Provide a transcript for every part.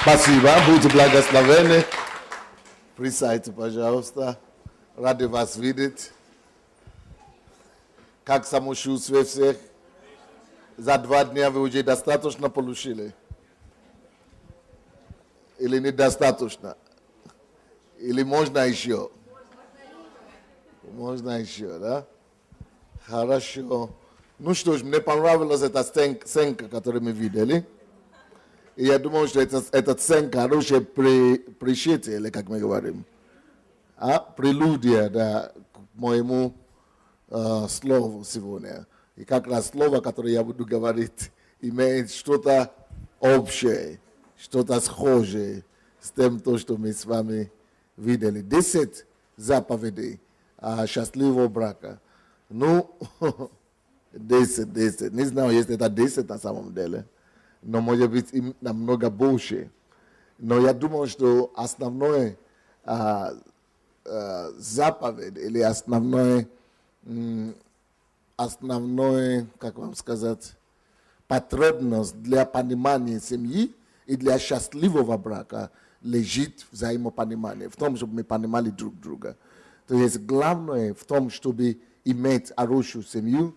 Спасибо. Будьте благословенны. Присядьте, пожалуйста. Рады вас видеть. Как самочувствие всех? За 2 дня вы уже достаточно получили? Или недостаточно? Или можно еще? Можно еще, да? Хорошо. Ну что ж, мне понравилась эта сценка, которую мы видели. И я думаю, что эта сценка хорошая пришитие, или как мы говорим. Прелюдия, да, к моему слову сегодня. И как раз слово, которое я буду говорить, имеет что-то общее, что-то схожее с тем, что мы с вами видели. 10 заповедей счастливого брака. Ну, 10. Не знаю, если это 10 на самом деле, но может быть им намного больше. Но я думаю, что основное заповедь или основное, как вам сказать, потребность для понимания семьи и для счастливого брака лежит взаимопонимание, в том, чтобы мы понимали друг друга. То есть главное в том, чтобы иметь хорошую семью,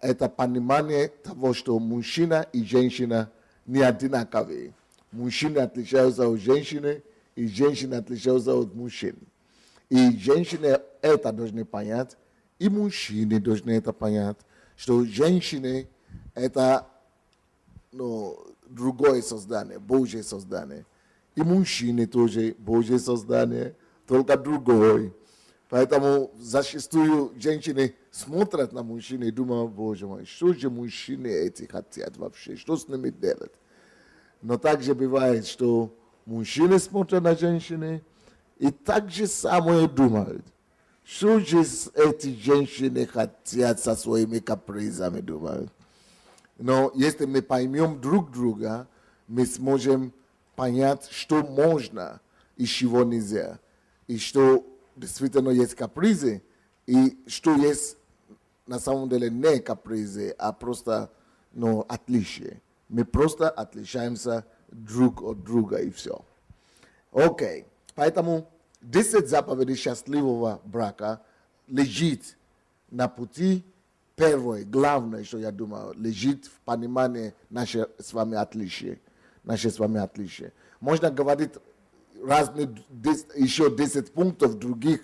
это понимание того, что мужчина и женщина не одинаковые. Мужчины отличаются от женщины, и женщины отличаются от мужчин. И женщины это должны понять, и мужчины должны это понять, что женщины это другое создание, Божье создание. И мужчины тоже Божье создание, только другое. Поэтому зачастую женщины смотрят на мужчин и думают, боже мой, что же мужчины эти хотят вообще, что с ними делать? Но также бывает, что мужчины смотрят на женщины и так же самое думают. Что же эти женщины хотят со своими капризами, думают. Но если мы поймем друг друга, мы сможем понять, что можно и чего нельзя. И что действительно есть капризы, и что есть на самом деле не капризы, а просто отличия. Мы просто отличаемся друг от друга, и все. Окей. Поэтому 10 заповедей счастливого брака лежит на пути. Первое, главное, что я думаю, лежит в понимании наших с вами отличия. Можно говорить разные, еще 10 пунктов других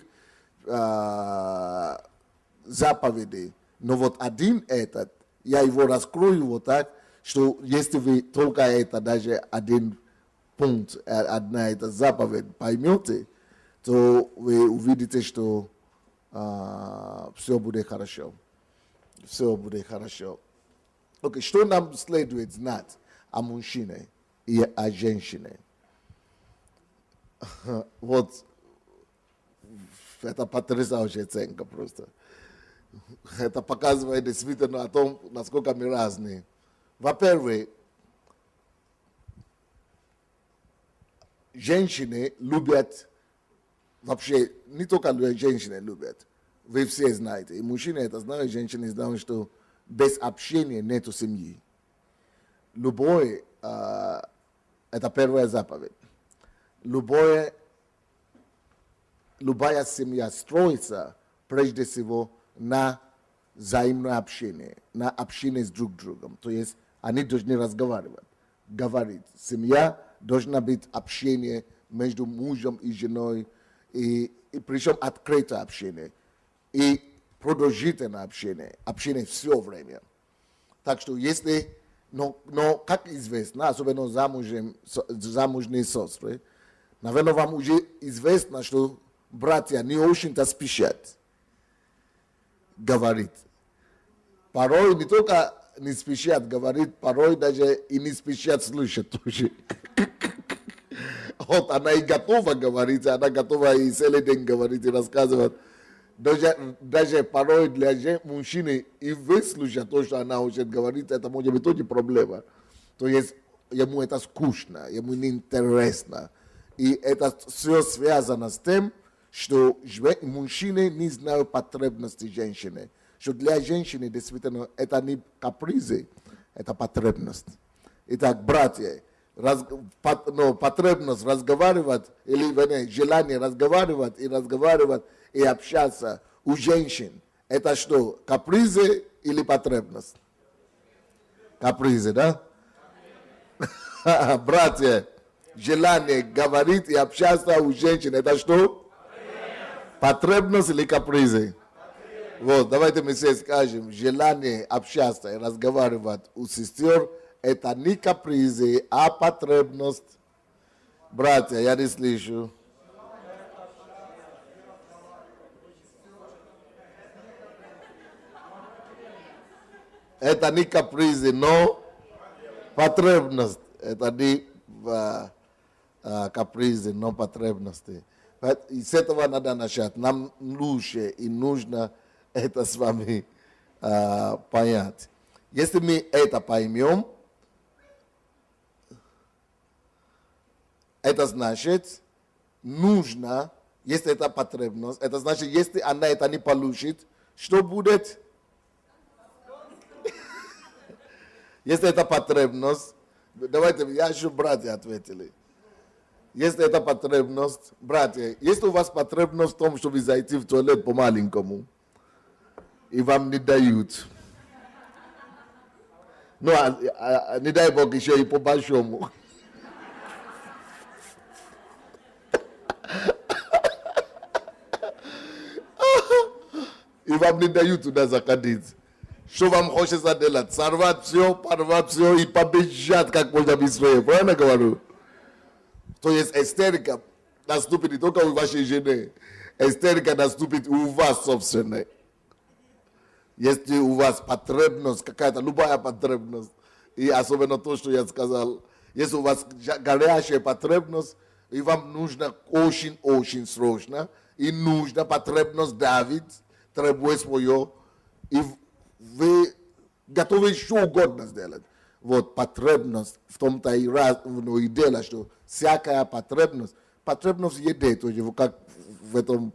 заповедей. Но вот один этот, я его раскрою вот так, что если вы только это, даже один пункт, одна эта заповедь поймете, то вы увидите, что все будет хорошо. Все будет хорошо. Окей, что нам следует знать о мужчине и о женщине? Вот это потрясающая оценка просто. Это показывает действительно о том, насколько мы разные. Во-первых, женщины любят, вообще не только женщины любят, вы все знаете, и мужчины это знают, и женщины знают, что без общения нету семьи. Любое, это первая заповедь. Любая семья строится прежде всего на взаимное общение, на общение с друг другом. То есть они должны разговаривать, говорить. Семья должна быть общение между мужем и женой, и причем открытое общение, и продолжительное общение все время. Так что если, но как известно, особенно замужние сестры, наверное, вам уже известно, что братья не очень-то спешат говорить. Порой не только не спешат говорить, порой даже и не спешат слушать тоже. Вот она и готова говорить, она готова и целый день говорить и рассказывать. Даже порой для мужчины и выслушать то, что она хочет говорить, это может быть тоже проблема. То есть ему это скучно, ему неинтересно. И это все связано с тем, что мужчины не знают потребности женщины. Что для женщины действительно это не капризы, это потребность. Итак, братья, потребность разговаривать, или желание разговаривать и общаться у женщин, это что, капризы или потребность? Капризы, да? Братья, желание говорить и общаться у женщин, это что? Потребность или капризы? Вот, давайте мы все скажем, желание общаться и разговаривать у сестер, это не капризы, а потребность. Братья, я не слышу. Это не капризы, но потребность. Это не капризы, но потребности. И с этого надо начать. Нам лучше и нужно это с вами понять. Если мы это поймем, это значит, нужно, если это потребность, это значит, если она это не получит, что будет? Если это потребность, давайте, я еще братья ответили. Если это потребность, братья, если у вас потребность в том, чтобы зайти в туалет по-маленькому, и вам не дают, ну, не дай Бог еще и по-большому. И вам не дают туда заходить. Что вам хочется делать? Сорвать все и побежать, как можно быстрее. Правильно говорю? То есть истерика наступит не только у вашей жены. Истерика наступит у вас собственной. Если у вас потребность, какая-то любая потребность, и особенно то, что я сказал, если у вас горячая потребность, и вам нужно очень-очень срочно, и нужно потребность давить, требует свое, и вы готовы что угодно сделать. Вот потребность в том-то и дело, что всякая потребность в еде, то есть как в этом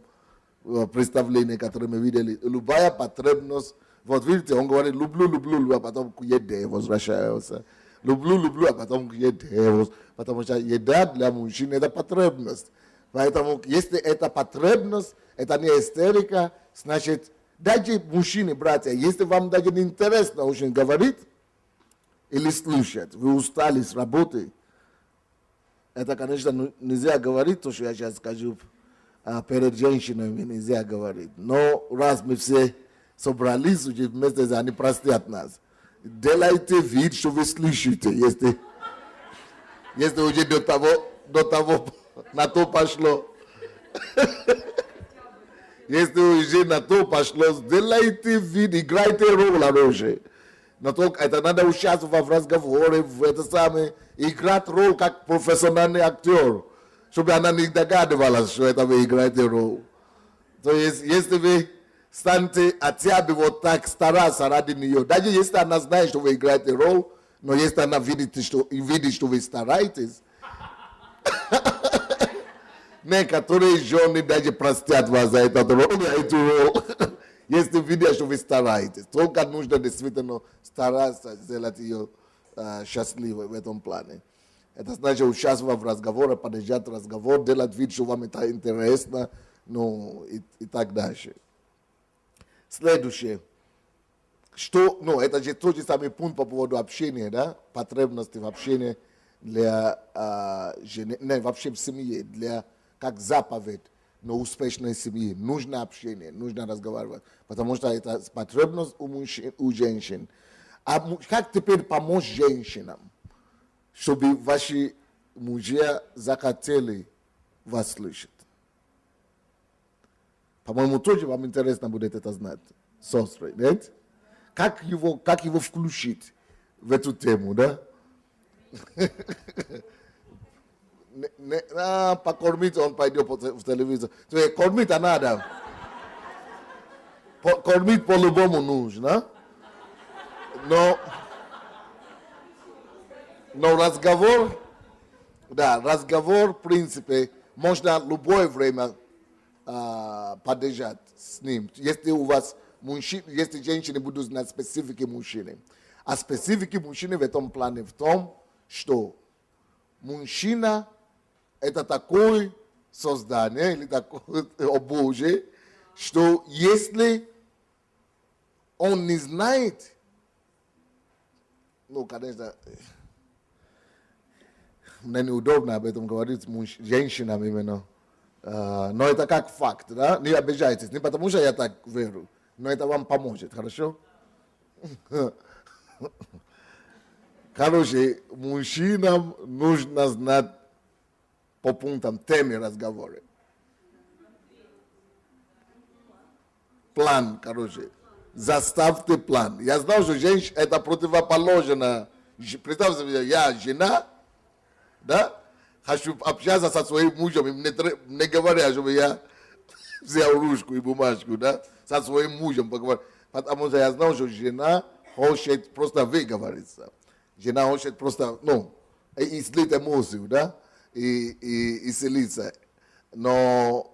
представлении, которое мы видели, любая потребность, вот видите, он говорит, люблю, а потом к еде возвращается. Люблю, а потом к еде, потому что еда для мужчин это потребность. Поэтому, если это потребность, это не истерика, значит, даже мужчины, братья, если вам даже не интересно очень говорить или слушать, вы устали с работы, это, конечно, нельзя говорить, то, что я сейчас скажу, перед женщинами нельзя говорить. Но раз мы все собрались, уже вместе, они простят нас. Делайте вид, что вы слышите, если уже до того на то пошло. Если уже на то пошло, сделайте вид, играйте роль оружия. Но только это надо участвовать в разговоре, в это самое, играть роль как профессиональный актер, чтобы она не догадывалась, что это вы играете роль. То есть, если вы станете хотя бы вот так стараться ради нее, даже если она знает, что вы играете роль, но если она видит, что вы стараетесь, некоторые жены даже простят вас за эту роль. Если видят, что вы стараетесь, только нужно действительно стараться сделать ее счастливой в этом плане. Это значит участвовать в разговоре, поддержать разговор, делать вид, что вам это интересно, ну и так дальше. Следующее. Это же тот же самый пункт по поводу общения, да? Потребности в общении для вообще в семье, как заповедь, но успешной семьи. Нужно общение, нужно разговаривать, потому что это потребность у женщин. А как теперь помочь женщинам, чтобы ваши мужья захотели вас слышать? По-моему, тоже вам интересно будет это знать, сестры, нет? Как его включить в эту тему, да? Покормить он пойдет в телевизор. То есть кормить надо. Кормить по-любому нужно. Но разговор, в принципе, можно любое время поддержать с ним. Если у вас мужчины, если женщины будут знать специфики мужчины. А специфики мужчины в этом плане в том, что Мужчина – это такое создание, или такое Божие, что если он не знает, ну, конечно, мне неудобно об этом говорить женщинам именно, но это как факт, да? Не обижайтесь, не потому что я так верю, но это вам поможет, хорошо? Короче, мужчинам нужно знать по пунктам темы разговора. План, короче. Заставьте план. Я знал, что женщина это противоположно. Представьте себе, я жена, да? Хочу общаться со своим мужем, и мне говорят, чтобы я взял ручку и бумажку, да? Со своим мужем поговорить. Потому что я знал, что жена хочет просто выговориться. Жена хочет просто, ну, излить эмоцию, да? И селиться. Но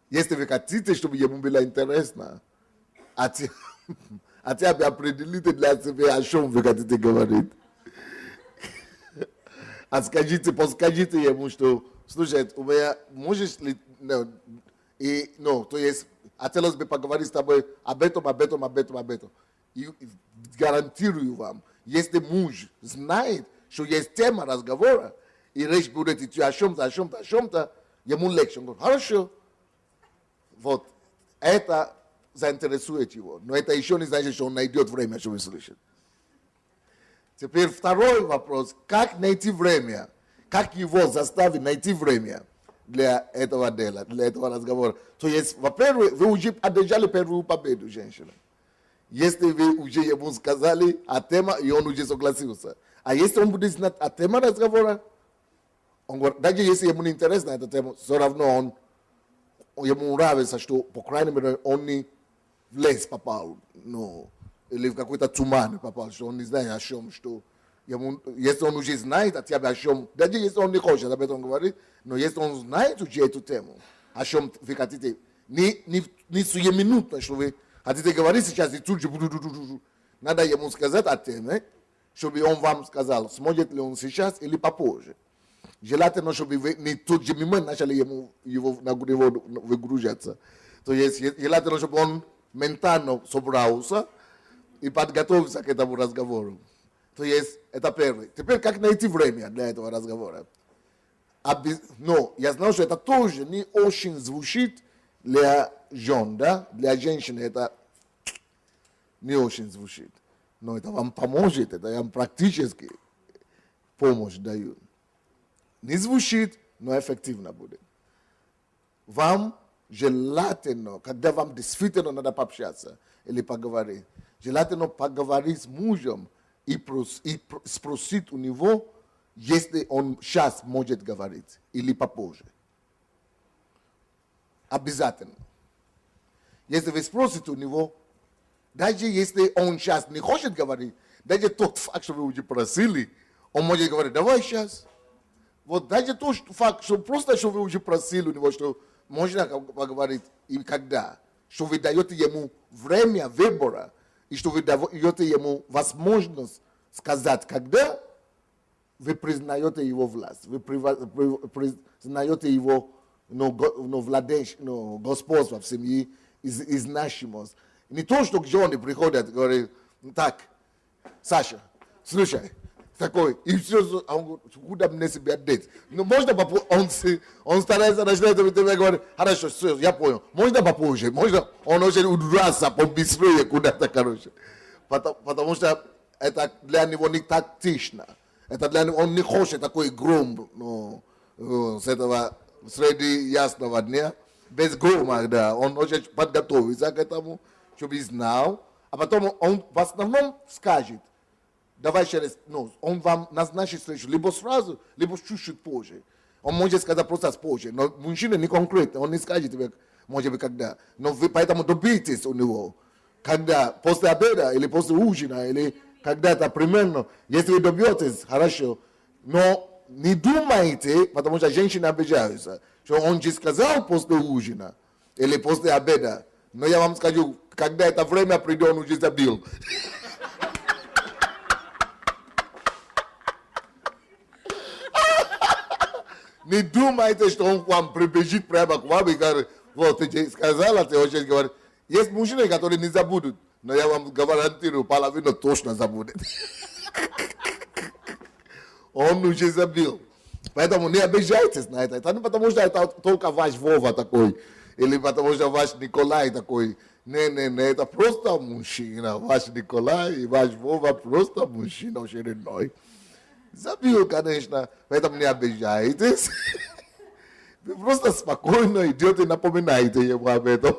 если вы хотите, чтобы ему было интересно, а те определите для себя, о чем вы хотите говорить. А подскажите ему, что, слушай, у меня можешь ли, то есть, хотелось бы поговорить с тобой об этом. И гарантирую вам, если муж знает, что есть тема разговора, и речь будет идти о чем-то, ему легче. Он говорит, хорошо. Вот, это заинтересует его. Но это еще не значит, что он найдет время, чтобы слышать. Теперь второй вопрос. Как найти время? Как его заставить найти время для этого дела, для этого разговора? То есть, во-первых, вы уже одержали первую победу, женщина. Если вы уже ему сказали о теме, и он уже согласился. А если он будет знать о теме разговора, он говорит, даже если ему не интересна эта тема, все равно ему нравится, что, по крайней мере, он не в лес попал, ну, или в какой-то туман попал, что он не знает о чем, что если он уже знает о тебе о чем, даже если он не хочет об этом говорить, но если он знает уже эту тему, о чем вы хотите, не сиюминутно, что вы хотите говорить сейчас, и тут же надо ему сказать о теме, чтобы он вам сказал, сможет ли он сейчас или попозже. Желательно, чтобы вы не тут же мимо начали его выгружаться. То есть, желательно, чтобы он ментально собрался и подготовился к этому разговору. То есть, это первое. Теперь, как найти время для этого разговора? Но я знал, что это тоже не очень звучит для жен, да? Для женщины это не очень звучит. Но это вам поможет, это вам практически помощь дают. Не звучит, но эффективно будет. Вам желательно, когда вам действительно надо пообщаться или поговорить, желательно поговорить с мужем и спросить у него, если он сейчас может говорить или попозже. Обязательно. Если вы спросите у него, даже если он сейчас не хочет говорить, даже тот факт, что вы уже просили, он может говорить, давай сейчас. Вот даже тот факт, что просто, что вы уже просили у него, что можно поговорить и когда, что вы даете ему время выбора, и что вы даете ему возможность сказать, когда вы признаете его власть, вы признаете его господство в семье и значимость. Не то, что жены приходят и говорят, так, Саша, слушай, такой, и все, он говорит, куда мне себя деть? Ну, можно попозже, он старается начинать тебе говорить, хорошо, все, я понял, можно попозже, можно, он очень удраться побыстрее куда-то, короче. Потому что это для него не тактично. Это для него, он не хочет такой гром, с этого, среди ясного дня, без грома, да, он хочет подготовиться к этому, чтобы знал, а потом он в основном скажет, давай через, он вам назначит встречу либо сразу, либо чуть-чуть позже. Он может сказать просто позже, но мужчина не конкретно, он не скажет тебе, может быть, когда. Но вы поэтому добейтесь у него, когда, после обеда или после ужина, или когда-то примерно, если вы добьетесь, хорошо, но не думайте, потому что женщины обижаются, что он же сказал после ужина или после обеда, но я вам скажу, когда это время придет, он уже забил. Не думайте, что он к вам прибежит прямо к вам и говорит, вот, ты сказала, ты очень говоришь. Есть мужчины, которые не забудут, но я вам гарантирую, половину точно забудет. Он уже забил. Поэтому не обижайтесь на это. Это не потому, что это только ваш Вова такой, или потому, что ваш Николай такой. Не, это просто мужчина. Ваш Николай и ваш Вова просто мужчина очередной. Забил, конечно, поэтому не обижайтесь. Вы просто спокойно идете и напоминаете ему об этом.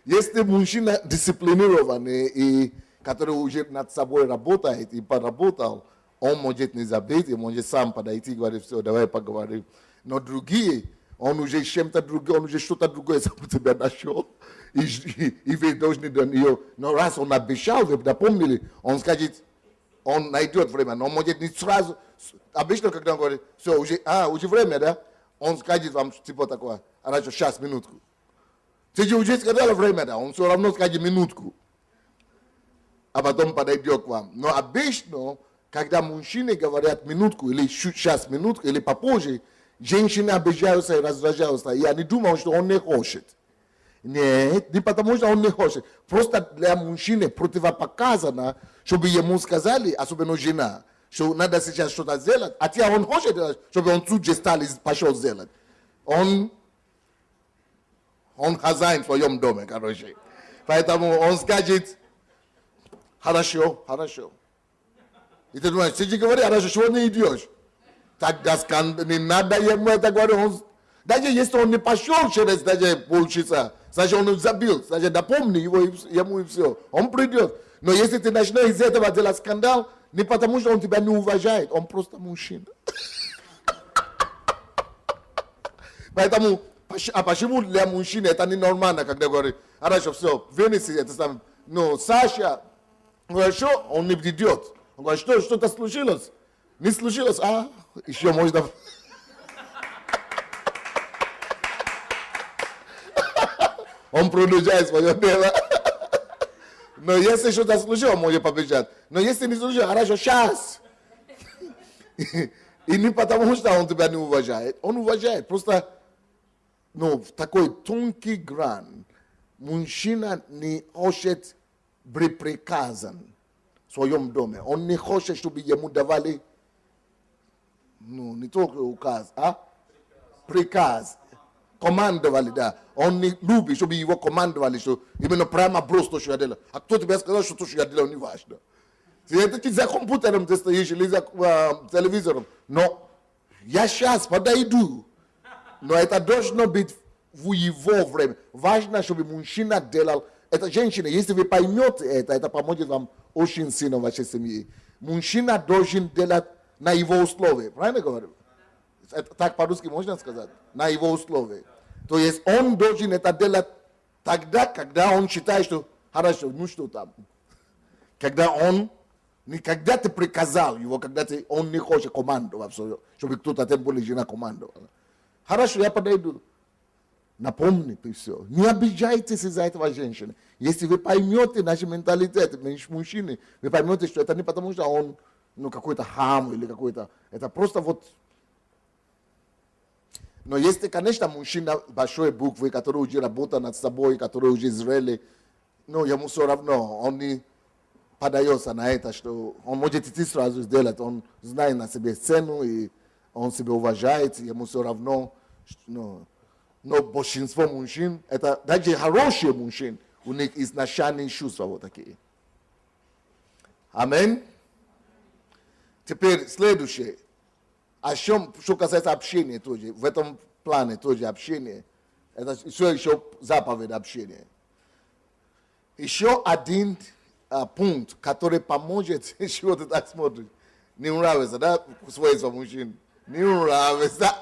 Если мужчина дисциплинированный и который уже над собой работает и поработал, он может не забыть, и может сам подойти и говорить, все, давай поговорим. Но другие, он уже чем-то другое, он уже что-то другое сам тебя нашел. И вы должны до нее. Но раз он обещал, вы напомнили, он скажет, он найдет время, но он может не сразу. Обычно, когда он говорит, все, уже время, да? Он скажет вам типа такое, хорошо, сейчас, минутку. Ты же уже сказал время, да? Он все равно скажет минутку. А потом подойдет к вам. Но обычно, когда мужчины говорят минутку, или сейчас минутку, или попозже, женщины обижаются и раздражаются. Я не думал, что он не хочет. Нет, не потому, что он не хочет. Просто для мужчины противопоказано, чтобы ему сказали, особенно жена, что надо сейчас что-то сделать, а тебя он хочет, чтобы он тут же стал и пошел сделать. Он хозяин в своем доме, короче. Поэтому он скажет, хорошо. И ты думаешь, ты же говоришь, хорошо, чего не идешь? Тогда не надо ему это говорить. Даже если он не пошел через даже полчаса, значит, он забил, значит, напомни ему и все. Он придет. Но если ты начнешь из этого делать скандал, не потому, что он тебя не уважает, он просто мужчина. Поэтому, а почему для мужчины это ненормально, когда говорит, хорошо, все, вынеси это самое. Но Саша, говорит, что? Он не идет. Он говорит, что-то случилось? Не случилось? Еще можно... Он продолжает свое дело. Но если что-то случилось, он может побежать. Но если не случилось, хорошо, сейчас. И не потому, что он тебя не уважает. Он уважает. Просто в такой тонкий грань мужчина не хочет быть приказан в своем доме. Он не хочет, чтобы ему давали, не только указ, приказ. Командовали, да. Он не любит, чтобы его командовали, что именно прямо просто, что я делаю. А кто тебе сказал, что то, что я делаю, не важно. Это ты за компьютером ты стоишь или за телевизором. Но я сейчас подойду. Но это должно быть в его время. Важно, чтобы мужчина делал. Это женщина, если вы поймете это поможет вам очень сильно в вашей семье. Мужчина должен делать на его условия. Правильно говорю? Это так по-русски можно сказать? На его условия. То есть он должен это делать тогда, когда он считает, что хорошо, что там. Когда он, не когда ты приказал его, когда он не хочет командовать, чтобы кто-то, тем более жена, командовала. Хорошо, я подойду. Напомни ты все. Не обижайтесь из-за этого женщины. Если вы поймете наш менталитет, мужчины, вы поймете, что это не потому, что он какой-то хам или какой-то... Это просто вот... Но если, конечно, мужчина большой буквы, который уже работает над собой, который уже зрелый, ему все равно, он не подается на это, что он может идти сразу сделать, он знает на себе цену, и он себя уважает, ему все равно. Но большинство мужчин, это даже хорошие мужчины, у них изначальные чувства вот такие. Аминь. Теперь следующее. Что касается общения тоже, в этом плане тоже общение, это еще заповедь общения. Еще один пункт, который поможет, чего ты так смотришь, не нравится, да, свойства мужчин, не нравится.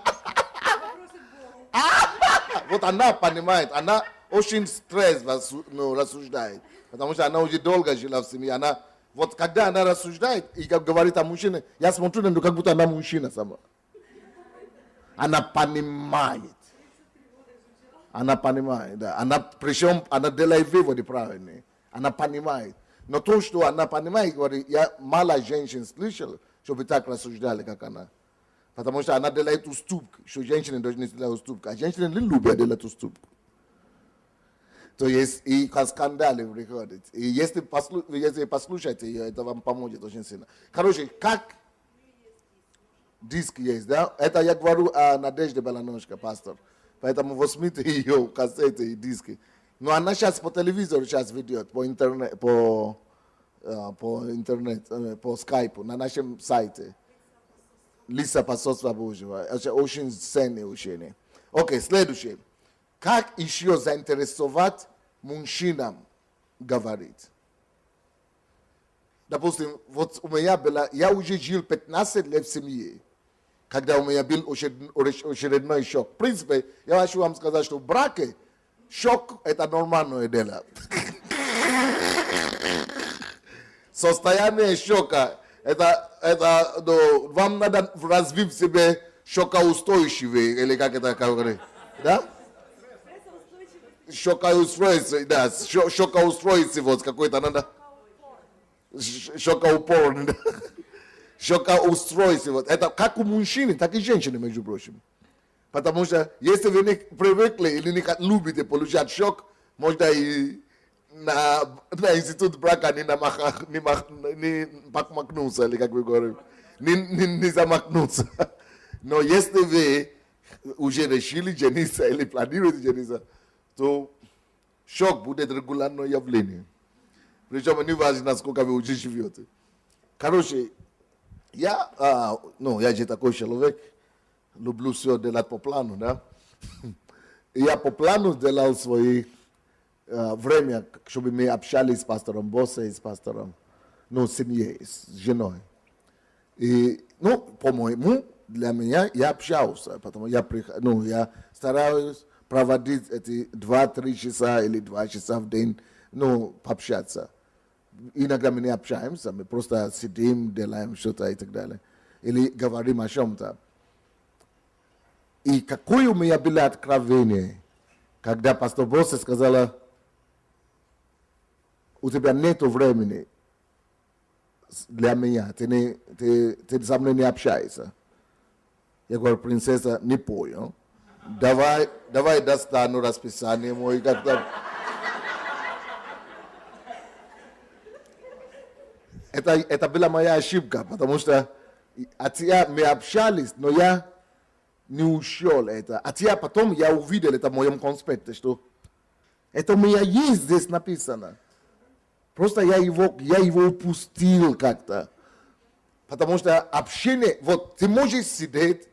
Вот она понимает, она очень стресс рассуждает, потому что она уже долго жила в семье, вот когда она рассуждает и говорит о мужчине, я смотрю на нее, как будто она мужчина сама. Она понимает. Она понимает, да. Причем она делает выводы правильные. Она понимает. Но то, что она понимает, говорит, я мало женщин слышал, чтобы так рассуждали, как она. Потому что она делает уступку, что женщины должны делать уступку, а женщины не любят делать уступку. То есть и скандалы приходят. И если послушаете ее, это вам поможет очень сильно. Короче, как диск есть, да? Это я говорю о Надежде Белоножко, пастор. Поэтому возьмите ее кассеты и диски. Но она сейчас по телевизору сейчас ведет, по интернету, по скайпу, на нашем сайте. Лица посольства Божьего. Это очень ценное учение. Окей, следующее. Как еще заинтересовать мужчинам говорить? Допустим, вот у меня было, я уже жил 15 лет в семье, когда у меня был очередной шок. В принципе, я хочу вам сказать, что в браке шок – это нормальное дело. Состояние шока вам надо развить в себе шокоустойчивый, или как это говорить, да? Шокоустойчивый, да, шокоустойчивость какой-то надо. Шокоупорный, да? Шокоустройство. Это как у мужчин, так и женщины, между прочим. Потому что если вы не привыкли или не любите получать шок, можно и на институт брака не помахнуться, или как вы говорите, не замахнуться. Но если вы уже решили жениться или планируете жениться, то шок будет регулярное явление. Причем не важно, насколько вы уже живете. Короче, я же такой человек, люблю все делать по плану, да? Я по плану делал свои время, чтобы мы общались с пастором Босса и с пастором, семьей, с женой. И, по-моему, для меня я общался, потому я стараюсь проводить эти 2-3 часа или 2 часа в день, пообщаться. Иногда мы не общаемся, мы просто сидим, делаем что-то и так далее. Или говорим о чем-то. И какое у меня было откровение, когда пастор Босса сказала, у тебя нет времени для меня, ты со мной не общаешься. Я говорю, принцесса, не понял. Давай достану расписание мое как-то. Это была моя ошибка, потому что мы общались, но я не ушел это. Потом я увидел это в моем конспекте, что это у меня есть здесь написано. Просто я его упустил как-то. Потому что общение, вот ты можешь сидеть,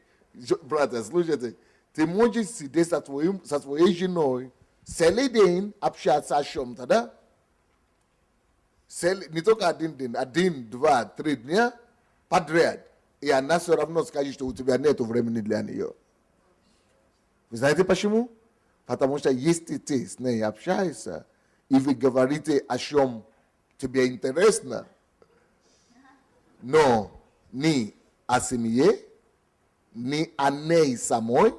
братья, слушайте, ты можешь сидеть со своей женой целый день общаться о чем-то, да? Не только один день, 1, 2, 3 дня подряд. И она все равно скажет, что у тебя нет времени для нее. Вы знаете почему? Потому что если ты с ней общаешься, и вы говорите о чем тебе интересно, но не о семье, не о ней самой,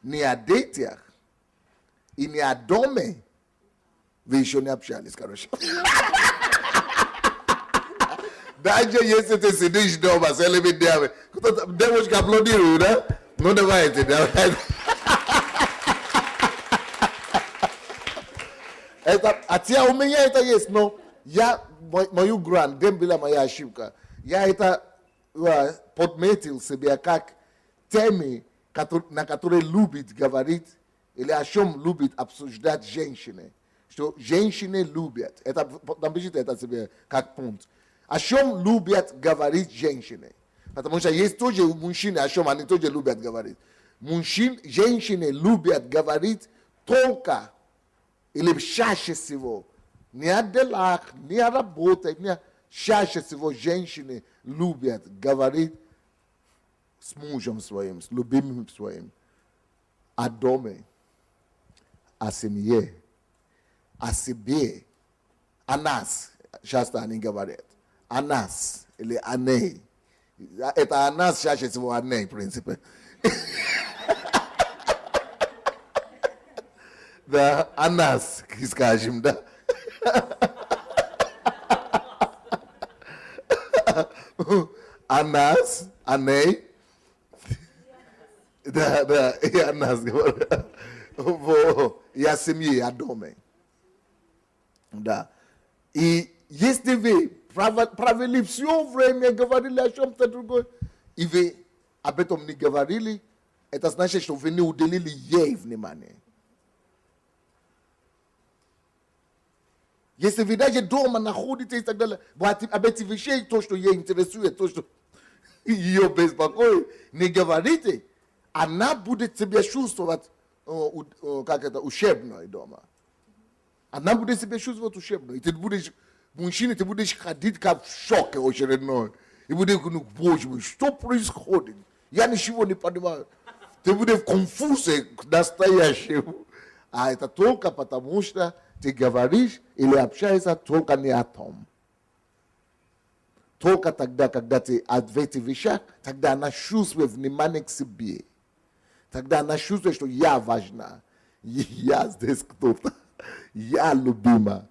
не о детях и не о доме, вы еще не общались, короче. Даже если ты сидишь дома, целыми днями, девушка аплодирует, да? Ну давайте, давайте. У меня это есть, но мою грань, была моя ошибка. Я это подметил себе как темы, на которые любит говорить, или о чем любит обсуждать женщины. Что женщины любят. Напишите это себе как пункт. О чем любят говорить женщины. Потому что есть тоже мужчины, о чем они тоже любят говорить. Женщины любят говорить только или чаще всего не о делах, не о работе, чаще всего женщины любят говорить с мужем своим, с любимым своим, о доме, о семье, о себе, о нас. Часто они говорят. О нас или о ней. Это о нас чаще всего о ней, в принципе. Да, о нас, скажем, да. Anas, Anei. Da, Anas. Я семьи, я дома. Да. И если вы провели все время, говорили о чем-то другом, и вы об этом не говорили, это значит, что вы не уделили ей внимание. Если вы даже дома находитесь и так далее, об этих вещах, то, что ей интересует, то, что ее беспокоит, не говорите, она будет себя чувствовать ущербной дома. Она будет себя чувствовать ущербной. И ты будешь, мужчина, ты будешь ходить как в шоке очередной. И будешь говорить, боже мой, что происходит? Я ничего не понимаю. Ты будешь в конфузе настоящему. А это только потому, что ты говоришь или общаешься только не о том. Только тогда, когда ты в этих вещах, тогда она чувствует внимание к себе. Тогда она чувствует, что я важна. Я здесь кто-то. Я любима.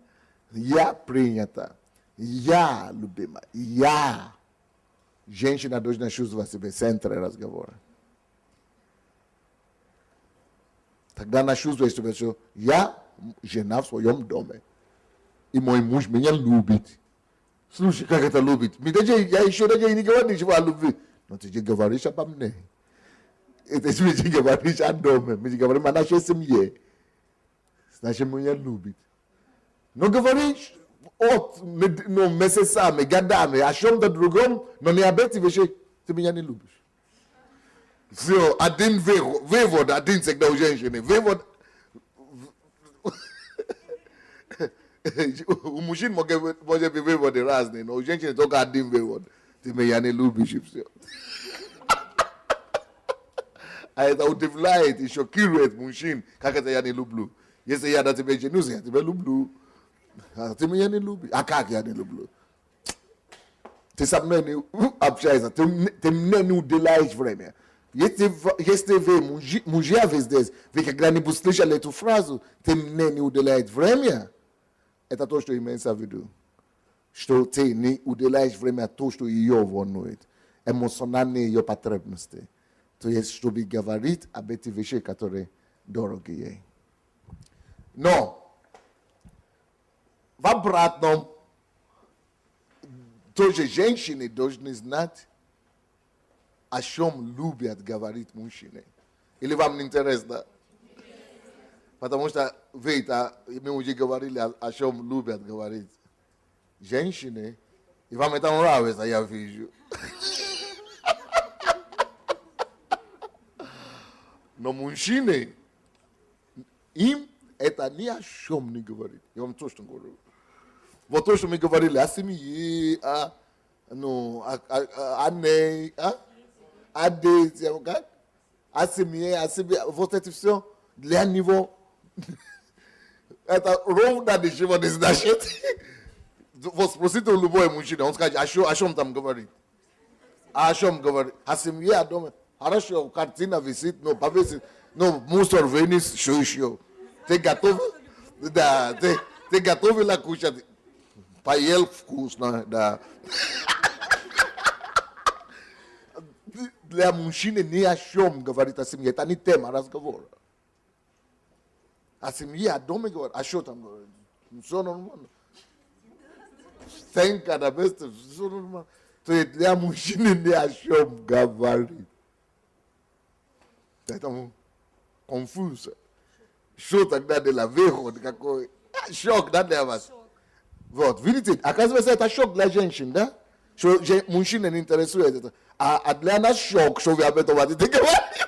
Я принята. Я любима. Я. Женщина должна чувствовать себя в центре разговора. Тогда она чувствует, что я жена в своем доме. И мой муж меня любит. Слушай, как это любит? Я еще даже не говорю ничего о любви. Но ты же говоришь обо мне. Это ты же говоришь о доме. Мы же говорим о нашей семье. Значит, меня любит. Но говоришь месяцами, годами, о чем-то другом, но не об этих вещах. Ты меня не любишь. Все, один вывод, один всегда у женщины. Вывод. У мужчин может быть выводы разные, но у женщины только один вывод. Ты меня не любишь, и все. А это удивляет и шокирует мужчин, как это я не люблю. Если я на тебя женюсь, я тебя люблю. А ты меня не любишь. А как я не люблю? Ты со мной не общаешься, ты мне не уделяешь время. Если вы, мужья вы здесь, вы когда-нибудь слышали эту фразу, ты мне не уделяешь время, это то, что имеется в виду. Что ты не уделяешь время то, что ее волнует. Эмоциональные ее потребности. То есть, чтобы говорить об этих вещах, которые дороги ей. Но, в обратном, тоже женщины должны знать, о чем любят говорить мужчины. Или вам не интересно? Потому что вы, мы уже говорили, о чем любят говорить женщины. И вам это нравится, я вижу. Но мужчины, им это ни о чем не говорит. Я вам точно говорю. Вот то, что мы говорили о семье, о ней, о детях, о семье, о себе. Вот это все для него. Это ровно ничего не значит. Вот спросите у любой мужчины, он скажет, о чем там говорит? О чем говорит? О семье, о доме. Хорошо, картина висит, но повесит, но мусор вынес, еще. Ты готов? Да, ты готовила кушать? Поел вкусно, да. Для мужчины ни о чем говорит о семье, это не тема разговора. О семье, о доме говорит, а что там говорит? Все нормально. Стенка на месте, все нормально. То есть для мужчины ни о чем говорит. Поэтому конфузно. Что тогда для выхода какой? Шок, да, для вас? Вот, видите, оказывается, это шок для женщин, да? Что мужчина не интересует это. А для нас шок, что вы об этом хотите говорить.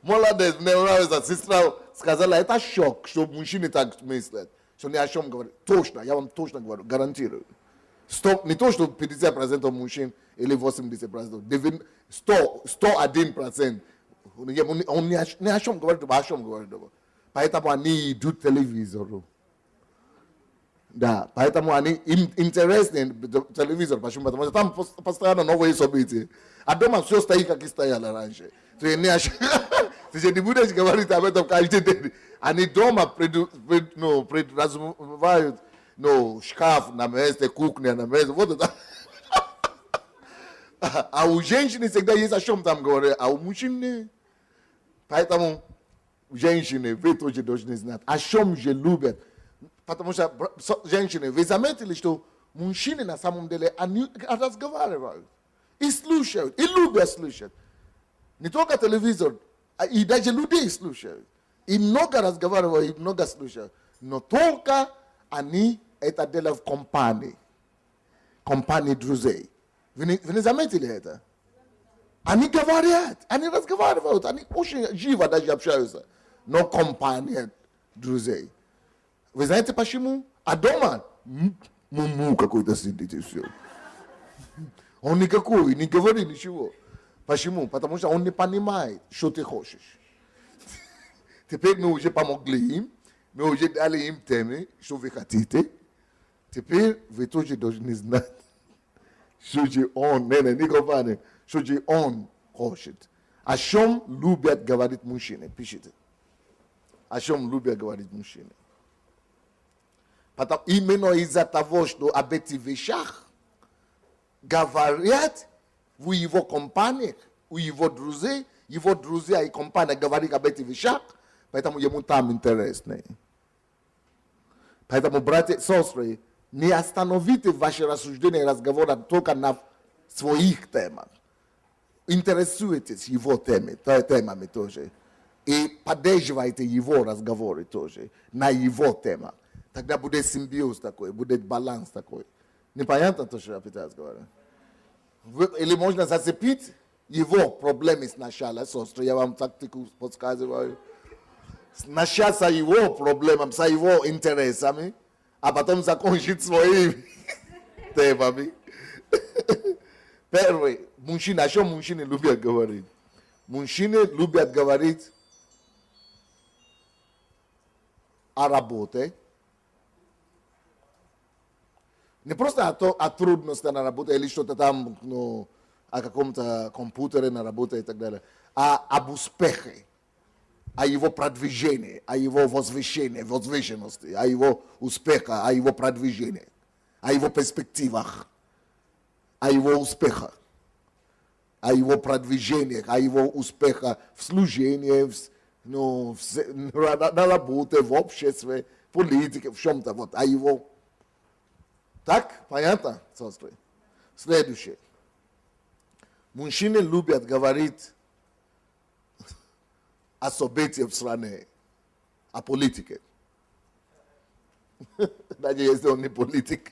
Молодец, мне нравится, сестра сказала, это шок, что мужчины так мыслят. Что ни о чем говорят. Точно, я вам точно говорю, гарантирую. Не то, что 50% мужчин или 80%, 101%. Он ни о чем говорит, о чем говорит. Поэтому они идут к телевизору. Да, поэтому они интересны телевизор, потому что там постоянно новые события. А дома все стоит, как и стояло раньше. Ты не будешь говорить об этом каждый день. Они дома предразумевают шкаф на месте, кухня на месте. Вот это. А у женщины всегда есть о чем там говорить, а у мужчины. Поэтому женщины, вы тоже должны знать, о чем же любят. Потому что женщины, вы заметили, что мужчины на самом деле, они разговаривают. И слушают, и любят слушать. Не только телевизор, и даже людей слушают. И много разговаривают, и много слушают. Но только они это делают в компании. Компании друзей. Вы не заметили это? Они говорят, они разговаривают, они очень живо даже общаются. Но компания друзей. Вы знаете почему? А дома муму какой-то сидит и все. Он никакой, не говорит ничего. Почему? Потому что он не понимает, что ты хочешь. Теперь мы уже помогли им, мы уже дали им темы, что вы хотите. Теперь вы тоже должны знать, что же он, не говорит, что же он хочет. О чем любят говорить мужчины? Пишите. О чем любят говорить мужчины? Потому, именно из-за того, что об этих вещах говорят в его компаниях, у его друзья и компания говорят об этих вещах, поэтому ему там интересно. Поэтому, братья и сестры, не остановите ваши рассуждения и разговоры только на своих темах. Интересуйтесь его темами тоже. И поддерживайте его разговоры тоже на его темах. Тогда будет симбиоз такой, будет баланс такой. Непонятно то, что я пытаюсь говорить? Или можно зацепить его проблемы сначала, сестры, я вам тактику подсказываю. Начать с его проблемами, с его интересами, а потом закончить своими темами. Первый, мужчины, о чем мужчины любят говорить? Мужчины любят говорить о работе. Не просто о трудностях на работе или что-то там, ну, о каком-то компьютере на работе и так далее, а об успехе, о его продвижении, о его возвышенности, о его успехе, о его продвижении, о его перспективах, о его успехах, о его продвижении, о его успехах в служении, на работе, в обществе, в политике, в чем-то, вот, о его... Так? Понятно, сестры? Следующее. Мужчины любят говорить о событиях в стране, о политике. Даже если он не политик.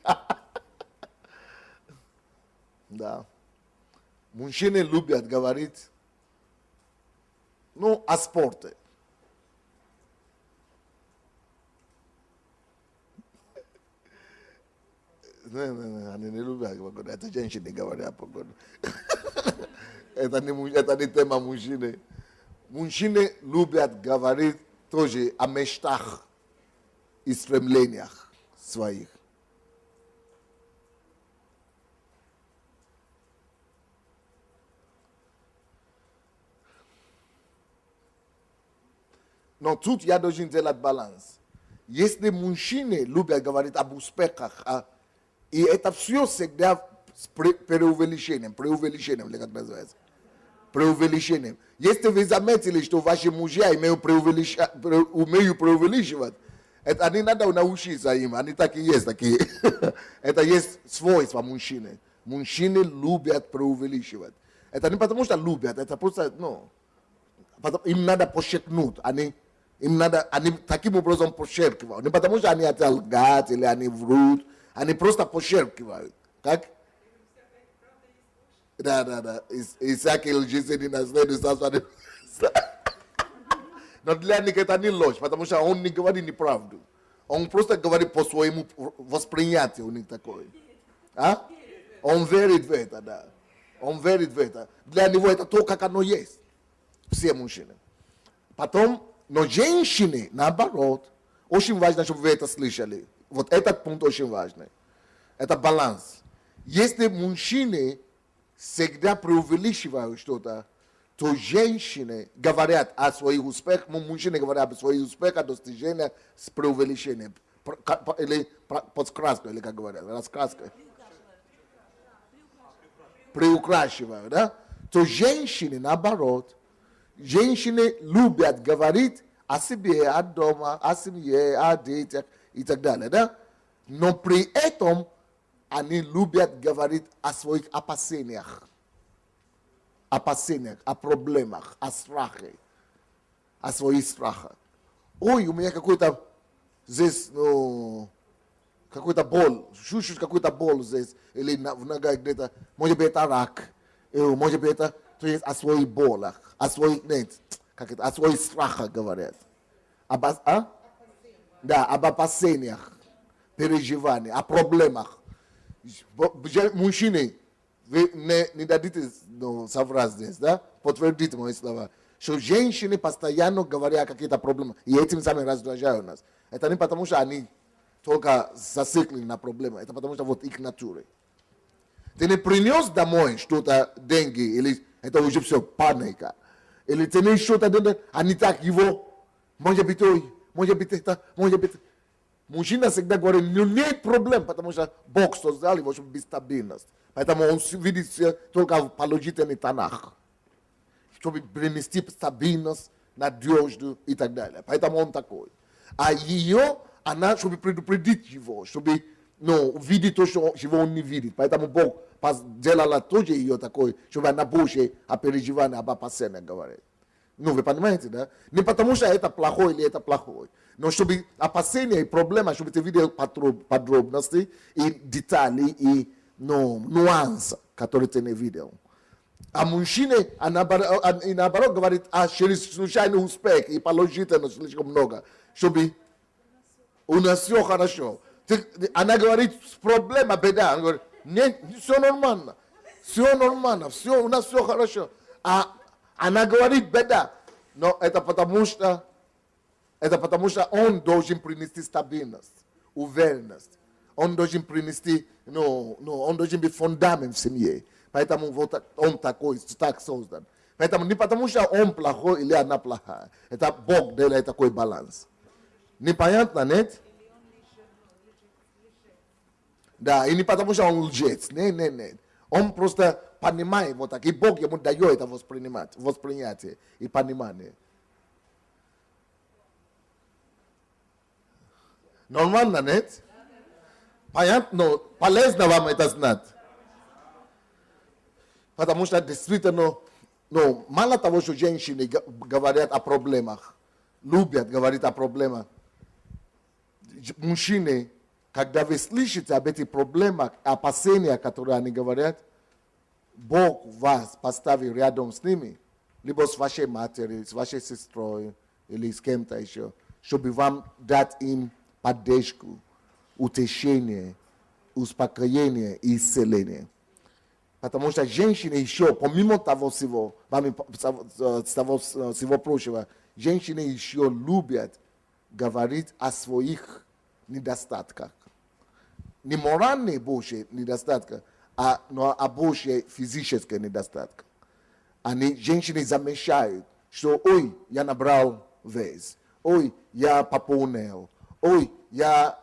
Да. Мужчины любят говорить, ну, о спорте. Они не любят погоду. Это женщины говорят о погоде. Это не тема мужчины. Мужчины любят говорить тоже о мечтах и стремлениях своих. Но тут я должен делать баланс. Если мужчины любят говорить об успехах, и это все всегда с преувеличением, или как называется? Преувеличением. Если вы заметили, что ваши мужья умеют преувеличивать, это не надо научиться им, они так и есть такие. Это есть свойство мужчины. Мужчины любят преувеличивать. Это не потому что любят, это просто, ну, им надо подчеркнуть, они таким образом подчеркивают. Не потому что они хотят лгать или они врут, они просто подчеркивают. Как? Да. И всякие лжи не наследуют. Но для них это не ложь, потому что он не говорит неправду. Он просто говорит по своему восприятию у них такое. А? Он верит в это, да. Он верит в это. Для него это то, как оно есть. Все мужчины. Потом, но женщины, наоборот, очень важно, чтобы вы это слышали. Вот этот пункт очень важный. Это баланс. Если мужчины всегда преувеличивают что-то, то женщины говорят о своих успехах, мужчины говорят о своих успехах, достижениях с преувеличением. Или подскраской, или как говорят, раскраской. приукрашиваю, да? То женщины, наоборот, женщины любят говорить о себе, о доме, о семье, о детях и так далее, да? Но при этом они любят говорить о своих опасениях, о проблемах, о страхе, о своих страхах. Ой, у меня какой-то здесь, какой-то боль, чуть-чуть какой-то боль здесь, или в ногах где-то, может быть, это рак, может быть, это, то есть о своих болях, о своих, нет, как это, о своих страхах говорят. Да, об опасениях, переживаниях, о проблемах. Мужчины, вы не дадите соврать здесь, да? Подтвердите мои слова. Что женщины постоянно говорят о каких-то проблемах, и этим самым раздражают нас. Это не потому, что они только зациклены на проблемах, это потому, что вот их натура. Ты не принес домой что-то, деньги, или это уже все паника. Или ты не что-то, они так его, может быть, ой, может быть это, может быть. Мужчина всегда говорит, ну нет проблем, потому что Бог создал его, чтобы быть стабильность. Поэтому он видит все только в положительный тонах. Чтобы принести стабильность, надежду и так далее. Поэтому он такой. А ее, она, чтобы предупредить его, чтобы увидеть то, чего он не видит. Поэтому Бог сделала тоже ее такой, чтобы она больше о переживании, об опасениях говорит. Вы понимаете, да? Не потому что это плохой или это плохой. Но чтобы опасения и проблемы, чтобы ты видел подробности и детали, и нюансы, которые ты не видел. А мужчина, наоборот, говорит, через случайный успех и положительно слишком много, чтобы у нас все хорошо. Она говорит, проблема, беда. Она говорит, нет, все нормально, все, у нас все хорошо. А она говорит, беда. Но это потому что он должен принести стабильность, уверенность. Он должен принести, он должен быть фундамент в семье. Поэтому вот он такой, так создан. Поэтому не потому что он плохой или она плохая. Это Бог делает такой баланс. Непонятно, нет? Да, и не потому что он лжец. Нет. Он просто понимает вот так. И Бог ему дает это воспринятие и понимание. Нормально, нет? Понятно? Полезно вам это знать. Потому что действительно, мало того, что женщины говорят о проблемах, любят говорить о проблемах, мужчины, когда вы слышите об этих проблемах, опасениях, которые они говорят, Бог вас поставил рядом с ними, либо с вашей матерью, с вашей сестрой, или с кем-то еще, чтобы вам дать им поддержку, утешение, успокоение и исцеление. Потому что женщины еще, помимо того всего, всего прочего, женщины еще любят говорить о своих недостатках. Не моральные больше недостатки, но о больше физических недостатках. Женщины замечают, что ой, я набрал вес, ой, я пополнил, ой, я,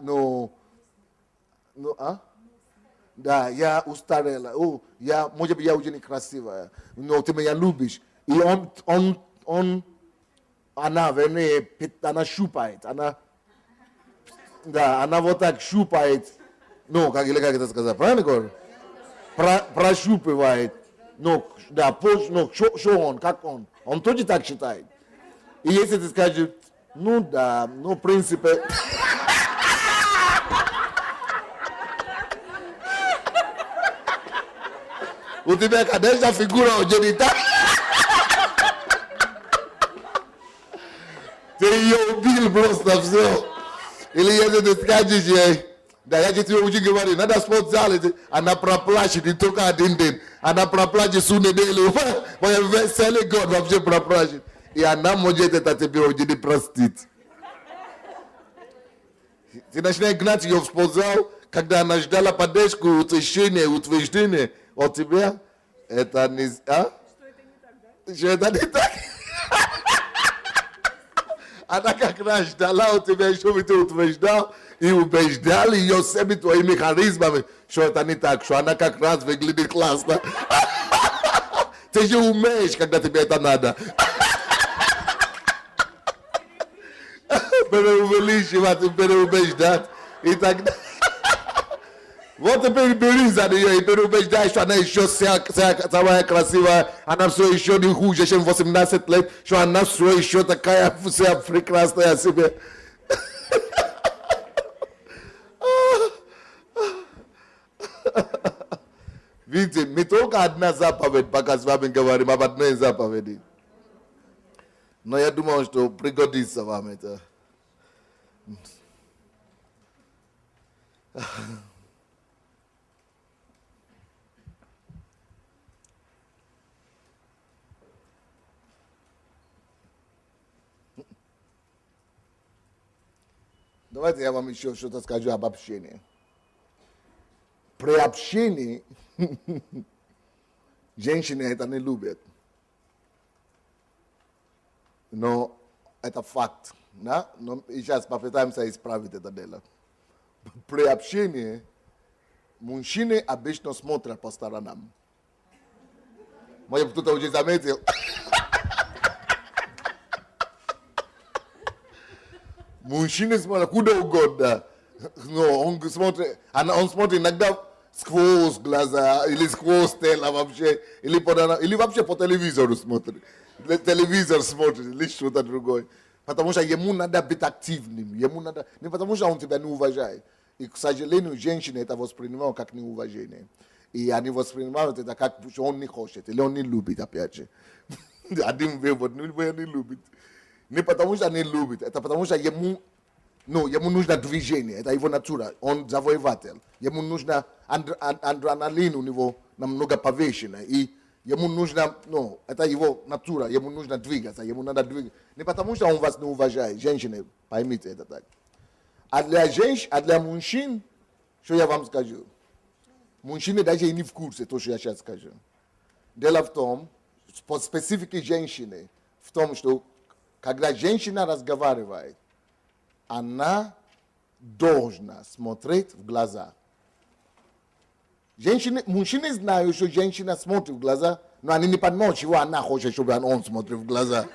да, я устарела, может быть, я уже некрасивая, но ты меня любишь. И она, вернее, она щупает, она вот так щупает, как это сказать, правильно говорю? Прощупывает, что он, как он? Он тоже так считает. И если ты скажешь, в принципе... У тебя, конечно, фигура уже не так. Ты ее убил просто, все. Или если ты скажешь ей, да, я тебе уже говорю, надо спортзал, она проплачет не только один день, она проплачет всю неделю, целый год вообще проплачет. И она может это тебе уже не простить. Ты начинаешь гнать ее в спортзал, когда она ждала поддержку, утверждение от тебя, это не... Что это не так, да? Что это не так? Ana как раз дала, у тебя еще ведь утверждал, и убеждал ее всеми твоими харизмами, что это не так, что она как раз выглядит классно. Ты же умеешь, когда тебе это надо. Преувеличивать и переубеждать. И так далее. Вот теперь бери за нее и переубеждай, что она еще самая красивая, она все еще не хуже, чем 18 лет, что она все еще такая вся прекрасная о себе. Видите, не только одна заповедь, пока с вами говорим об одной заповеди. Но я думал, что пригодится вам это. Давайте я вам еще что-то скажу об общении. При общении женщины это не любят. Но это факт. Да? Но сейчас попытаемся исправить это дело. При общении мужчины обычно смотрят по сторонам. Может, кто-то уже заметил. Мужчины смотрят куда угодно. Но он смотрит иногда сквозь глаза, или сквозь тело вообще, или вообще по телевизору смотрит. Телевизор смотрит, или что-то другое. Потому что ему надо быть активным. Не потому что он тебя не уважает. И, к сожалению, женщины это воспринимают как неуважение. И они воспринимают это как, что он не хочет, или он не любит, опять же. Один вывод, не любит. Не потому что не любит, это потому что ему нужно движение, это его натура, он завоеватель. Ему нужно адреналин у него намного повышенный. И ему нужно, это его натура, ему нужно двигаться, ему надо двигаться. Не потому что он вас не уважает, женщины, поймите это так. А для мужчин, что я вам скажу, мужчины даже и не в курсе, то, что я сейчас скажу. Дело в том, по специфике женщины, в том, что когда женщина разговаривает, она должна смотреть в глаза. Мужчины знают, что женщина смотрит в глаза, но они не понимают, чего она хочет, чтобы он смотрел в глаза.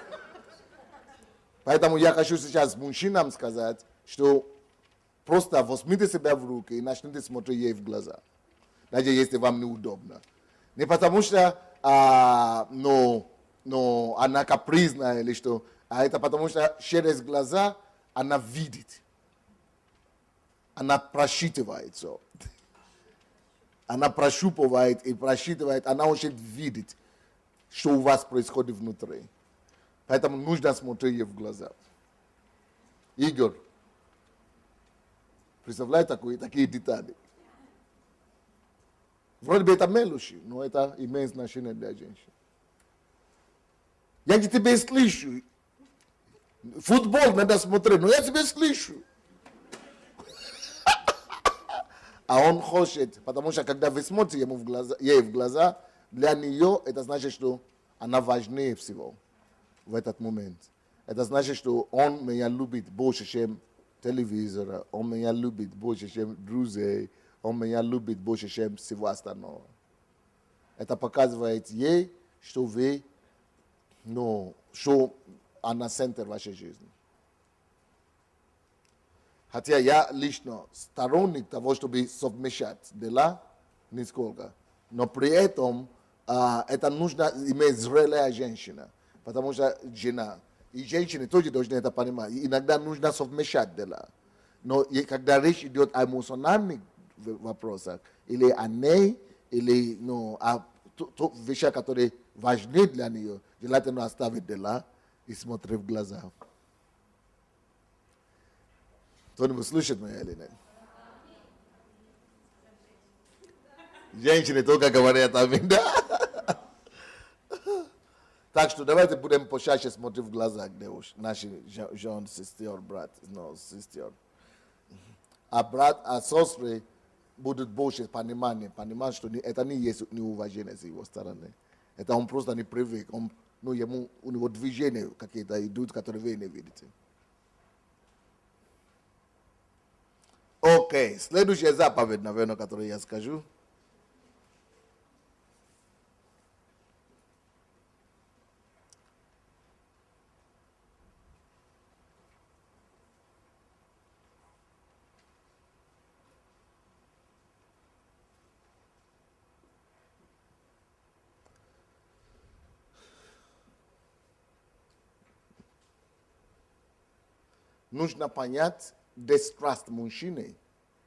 Поэтому я хочу сейчас мужчинам сказать, что просто возьмите себя в руки и начните смотреть ей в глаза. Даже если вам неудобно. Не потому что она капризная или что, а это потому что через глаза она видит. Она просчитывает все. Она прощупывает и просчитывает, она очень видит, что у вас происходит внутри. Поэтому нужно смотреть ей в глаза. Игорь, представляй такие детали. Вроде бы это мелочи, но это имеет значение для женщин. Я тебя слышу. Футбол надо смотреть, но я тебя слышу. А он хочет, потому что когда вы смотрите ей в глаза, для нее это значит, что она важнее всего в этот момент. Это значит, что он меня любит больше, чем телевизора, он меня любит больше, чем друзей, он меня любит больше, чем всего остального. Это показывает ей, что вы, что она центр вашей жизни. Хотя я лично сторонник того, чтобы совмещать дела, нисколько. Но при этом это нужно иметь зрелая женщина. Потому что жена и женщины тоже должны это понимать. Иногда нужно совмещать дела. Но когда речь идет о эмоциональных вопросах, или о ней, или о вещах, которые важны для нее, желательно оставить дела и смотреть в глаза. Кто-нибудь слышит меня или нет? Женщины только говорят аминь, да? Так что давайте будем почаще смотреть в глаза, где наши жен, сестер, брат, сестер. А сестры будут больше понимать, что это не есть неуважение с его стороны. Это он просто не привык. У него движения какие-то идут, которые вы не видите. Окей, следующая заповедь, наверное, которую я скажу. Нужно понять, где страсть мужчины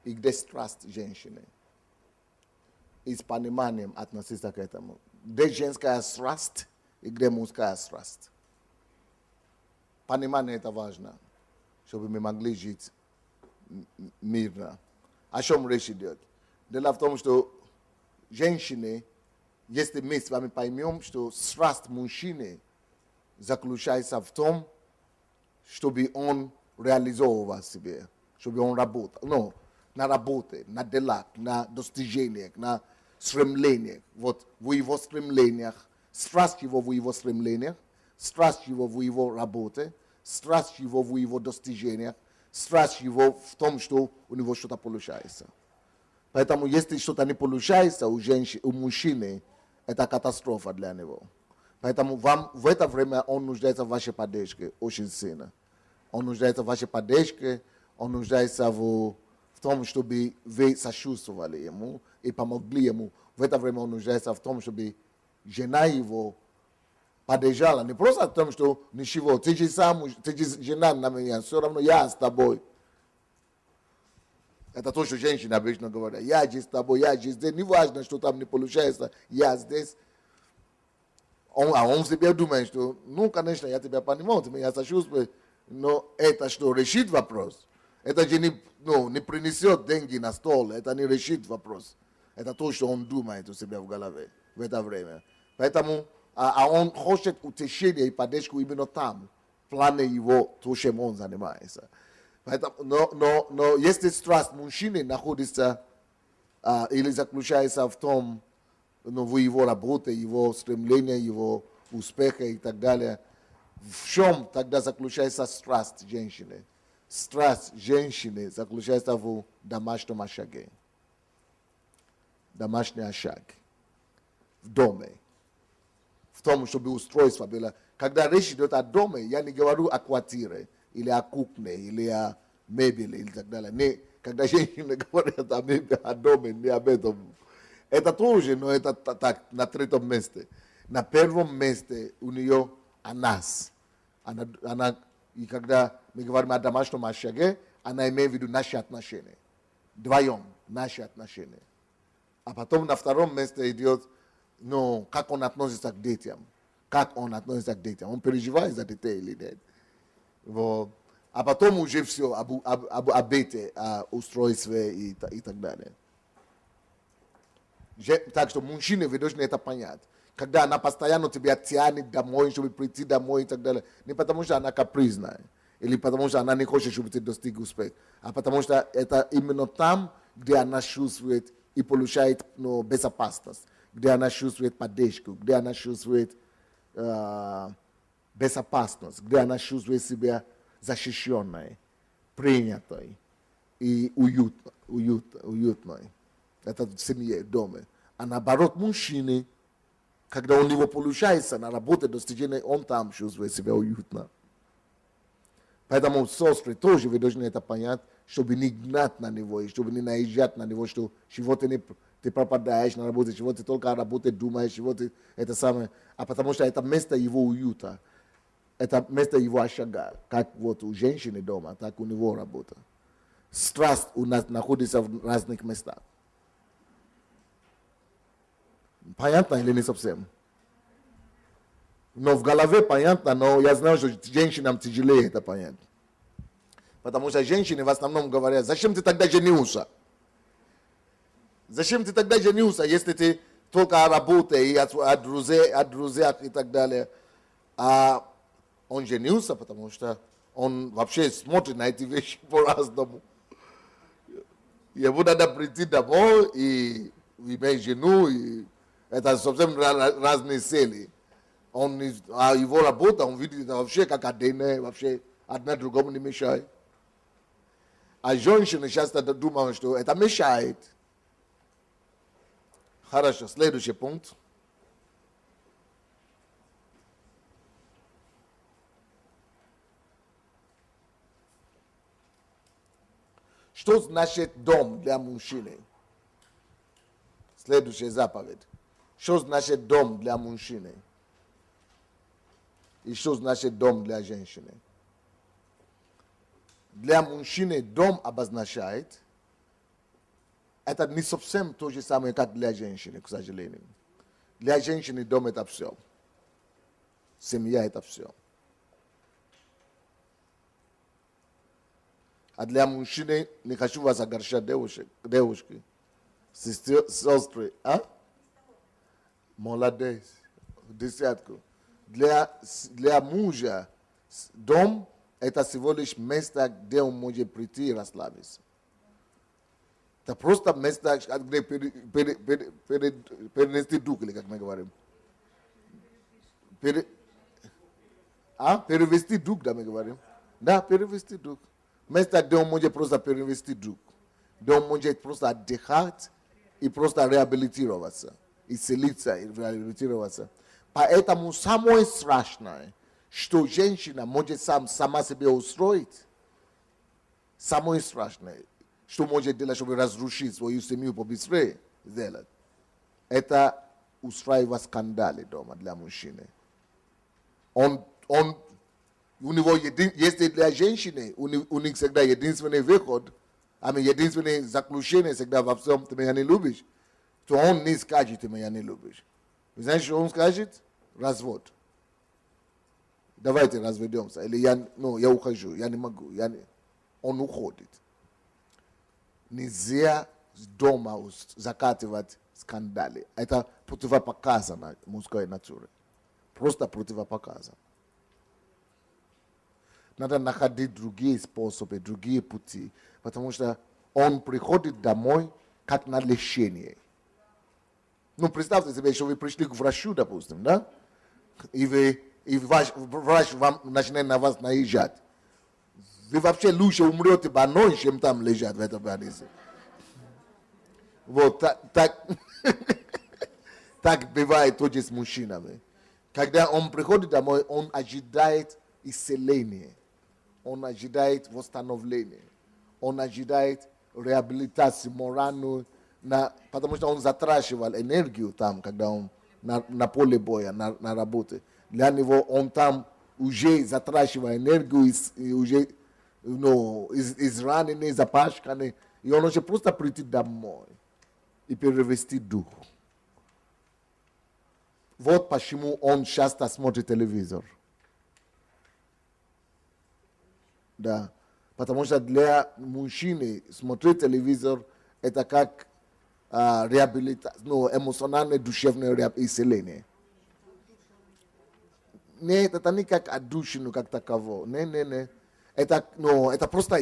и где страсть женщины. И с пониманием относиться к этому. Где женская страсть и где мужская страсть. Понимание это важно, чтобы мы могли жить мирно. О чем речь идет? Дело в том, что женщины, если мы с вами поймем, что страсть мужчины заключается в том, чтобы он реализовывал себя, чтобы он работал. Ну, на работе, на делах, на достижениях, на стремлениях. Вот в его стремлениях, страсть его в его стремлениях, страсть его в его работе, страсть его в его достижениях, страсть его в том, что у него что-то получается. Поэтому, если что-то не получается у мужчины, это катастрофа для него. Поэтому вам в это время он нуждается в вашей поддержке очень сильно. Он нуждается в вашей поддержке, он нуждается в том, чтобы вы сочувствовали ему и помогли ему. В это время он нуждается в том, чтобы жена его поддержала. Не просто в том, что ничего, ты же жена на меня, все равно я с тобой. Это то, что женщины обычно говорят. Я же с тобой, я же здесь. Не важно, что там не получается, я здесь. Он себе думает, что, ну, конечно, я тебя понимаю, ты меня сочувствуешь, но это что, решит вопрос? Это же не принесет деньги на стол, это не решит вопрос. Это то, что он думает у себя в голове в это время. Поэтому он хочет утешения и поддержку именно там, в плане его, то, чем он занимается. Поэтому, но если страсть мужчины находится или заключается в том, в его работе, его стремлении, его успехе и так далее, в чем тогда заключается страсть женщины? Страсть женщины заключается в домашнем очаге. Домашний очаг. В доме. В том, чтобы устройство было. Когда речь идет о доме, я не говорю о квартире, или о кухне, или о мебели, и так далее. Не, когда женщины говорят о мебели, о доме, не об этом. Это тоже, но это так, на третьем месте. На первом месте у нее о нас. И когда мы говорим о домашнем очаге, она имеет в виду наши отношения. Вдвоем, наши отношения. А потом на втором месте идет, как он относится к детям. Как он относится к детям. Он переживает за детей или нет. Вот. А потом уже все, об быте, о устройстве и так далее. Так что мужчины, вы должны это понять. Когда она постоянно тебя тянет домой, чтобы прийти домой и так далее. Не потому что она капризная, или потому что она не хочет, чтобы ты достиг успеха, а потому что это именно там, где она чувствует и получает безопасность, где она чувствует поддержку, где она чувствует безопасность, где она чувствует себя защищенной, принятой и уютной. Это в семье, в доме. А наоборот, мужчины, когда у него получается на работе достижения, он там чувствует себя уютно. Поэтому, сестры, тоже вы должны это понять, чтобы не гнать на него, и чтобы не наезжать на него, что чего ты пропадаешь на работе, чего ты только о работе думаешь, чего ты это самое. А потому что это место его уюта, это место его очага, как вот у женщины дома, так у него работа. Страсть у нас находится в разных местах. Понятно или не совсем? Но в голове понятно, но я знаю, что женщинам тяжелее это понять. Потому что женщины в основном говорят, зачем ты тогда женился? Зачем ты тогда женился, если ты только о работе и о друзьях и так далее? А он женился, потому что он вообще смотрит на эти вещи по-разному. Ему надо прийти домой и иметь жену, и это совсем разные цели. А его работа, он видит это вообще как отдельное, вообще одна другому не мешает. А женщина часто думают, что это мешает. Хорошо, следующий пункт. Что значит дом для мужчины? Следующая заповедь. Что значит дом для мужчины? И что значит дом для женщины? Для мужчины дом обозначает, это не совсем то же самое, как для женщины, к сожалению. Для женщины дом это все. Семья это все. А для мужчины, не хочу вас огорчать, девушки, сестры, а? Молодец, десятку. Для мужа дом это всего лишь место, где он может прийти и расслабиться. Это просто место, где перенести дух, или как мы говорим. Перевести дух, да, мы говорим. Да, перевести дух. Место, где он может просто перевести дух. Где он может просто отдыхать и просто реабилитироваться. Исцелиться и реабилитироваться. Поэтому самое страшное, что женщина может сама себе устроить, самое страшное, что может делать, чтобы разрушить свою семью побыстрее, сделать, это устраивать скандалы дома для мужчины. У него если для женщины, у них всегда единственный выход, единственное заключение всегда во всем, ты меня не любишь, то он не скажет, ты меня не любишь. Вы знаете, что он скажет? Развод. Давайте разведемся. Или я ухожу, я не могу. Он уходит. Нельзя дома закатывать скандалы. Это противопоказано мужской натуре. Просто противопоказано. Надо находить другие способы, другие пути. Потому что он приходит домой как на лечение. Представьте себе, что вы пришли к врачу, допустим, да? И врач вам начинает на вас наезжать. Вы вообще лучше умрете больной, чем там лежать в этом больнице. Вот так бывает тоже с мужчинами. Когда он приходит домой, он ожидает исцеления. Он ожидает восстановления. Он ожидает реабилитации моральную, потому что он затрачивал энергию там, когда он на поле боя, на работе. Для него он там уже затрачивал энергию, уже израненный, запачканный. И он уже просто прийти домой и перевести дух. Вот почему он часто смотрит телевизор. Да. Потому что для мужчины смотреть телевизор это как реабилитация, эмоциональное, душевное исцеление. Нет, это не как отдушину, как таково. Не. Это просто,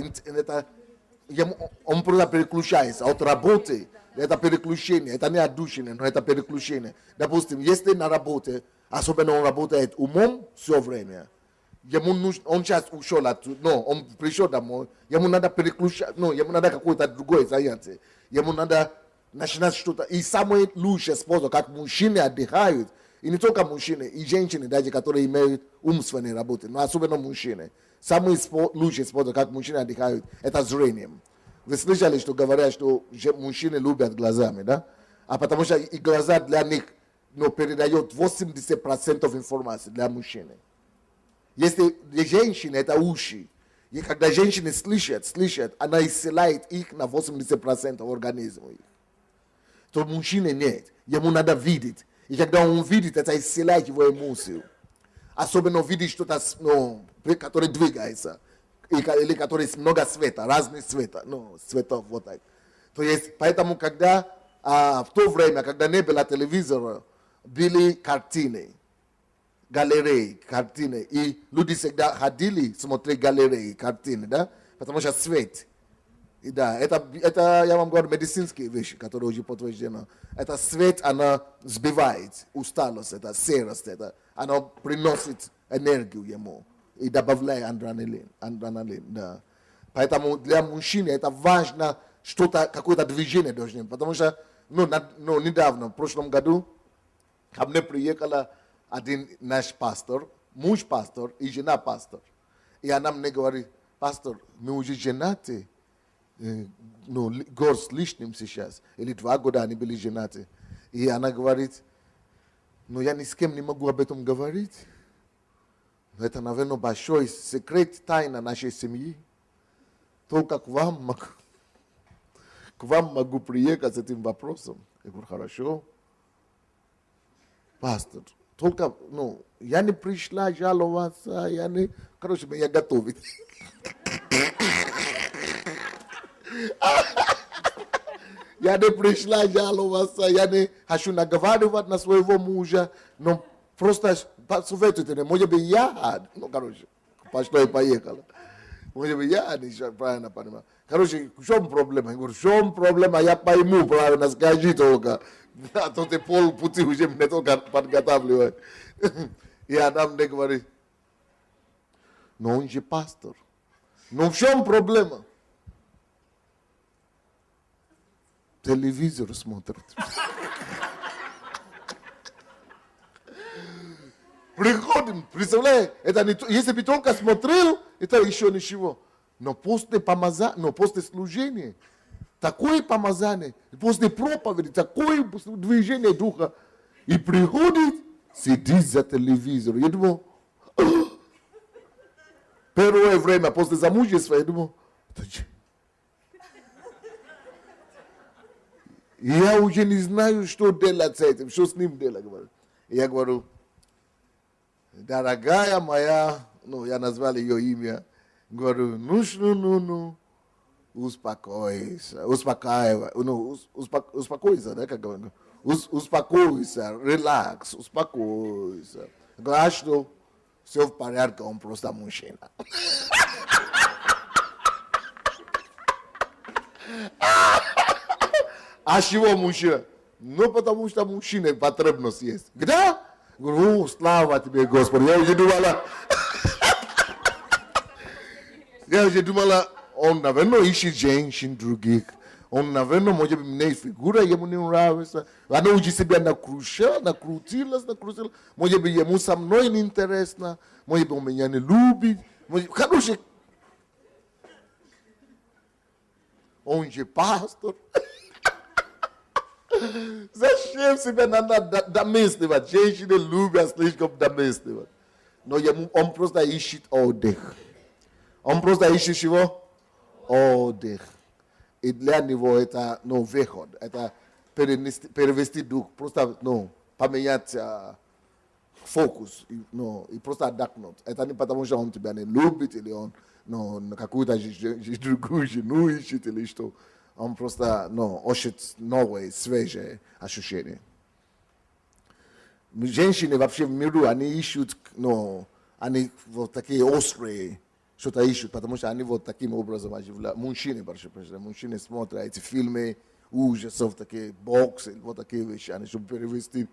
он просто переключается от работы. Это переключение, это не отдушина, но это переключение. Допустим, если на работе, особенно он работает умом все время, он сейчас ушел оттуда, он пришел домой, ему надо переключать, ему надо какое-то другое занятие. Ему надо начинать что-то. И самый лучший способ, как мужчины отдыхают, и не только мужчины, и женщины даже, которые имеют умственные работы, но особенно мужчины. Самый лучший способ, как мужчины отдыхают, это зрением. Вы слышали, что говорят, что мужчины любят глазами, да? А потому что и глаза для них передают 80% информации для мужчины. Если для женщины это уши, и когда женщины слышат, она исцеляет их на 80% организма. То мужчины нет. Ему надо видеть. И когда он видит, это исцеляет его эмоцию. Особенно видит что-то, которое двигается. Или который много света, разных цветов, вот так. То есть, поэтому, когда в то время, когда не было телевизора, были картины, галереи, картины. И люди всегда ходили смотреть галереи, картины, да? Потому что свет. И да, это, я вам говорю, медицинские вещи, которые уже подтверждены. Это свет, она сбивает усталость, это серость, она приносит энергию ему и добавляет адреналин, да. Поэтому для мужчины это важно что-то, какое-то движение должно быть. Потому что недавно, в прошлом году, ко мне приехала один наш пастор, муж пастор и жена пастор. И она мне говорит: пастор, мы уже женаты, год с лишним сейчас, или 2 года они были женаты. И она говорит: я ни с кем не могу об этом говорить. Это, наверное, большой секрет, тайна нашей семьи. Только к вам могу приехать с этим вопросом. Я говорю: хорошо. Пастор, только, я не пришла жаловаться, я готовить. Я не пришла жаловаться, я не хочу наговаривать на своего мужа, но просто посоветуйте мне, может быть, пошло и поехало. Может быть, я не правильно понимаю. В чем проблема? Я говорю: в чем проблема, я пойму правильно, скажи только. А то ты полпути уже мне только подготавливаешь. И она мне говорит: он же пастор. В чем проблема? Телевизор смотрит. Приходим, представляешь, это не, если бы только смотрел, это еще ничего. Но после служения, такое помазание, после проповеди, такое движение духа, и приходит, сидит за телевизором. Я думаю, первое время после замужества, я думаю, я уже не знаю, что делать с этим, что с ним делать. Я говорю: дорогая моя, я назвал ее имя, говорю: успокойся, успокойся, да, как говорю, успокойся, релакс, успокойся. Говорю: а что? Все в порядке, он просто мужчина. А чего мужчина? Потому что мужчине потребность есть. Где? Говорю: слава тебе, Господи. Я уже думала, он, наверное, ищет женщин других. Он, наверное, может быть, мне фигура ему не нравится. Она уже себя накрутилась. Может быть, ему со мной не интересно. Может быть, он меня не любит. Короче, он же пастор. Зачем себя надо домысливать? Женщины любят слишком домысливать. Но он просто ищет отдых. Он просто ищет чего? Отдых. И для него это выход. Это перевести дух. Просто поменять фокус. И просто отдохнуть. Это не потому, что он тебя не любит, или он какую-то другую жену ищет, или что. Он просто ищет новые, свежие ощущения. Женщины вообще в миру, они ищут, они вот такие острые, что-то ищут, потому что они вот таким образом оживляют. Мужчины смотрят эти фильмы ужасов, такие боксы, вот такие вещи, они чтобы перевести.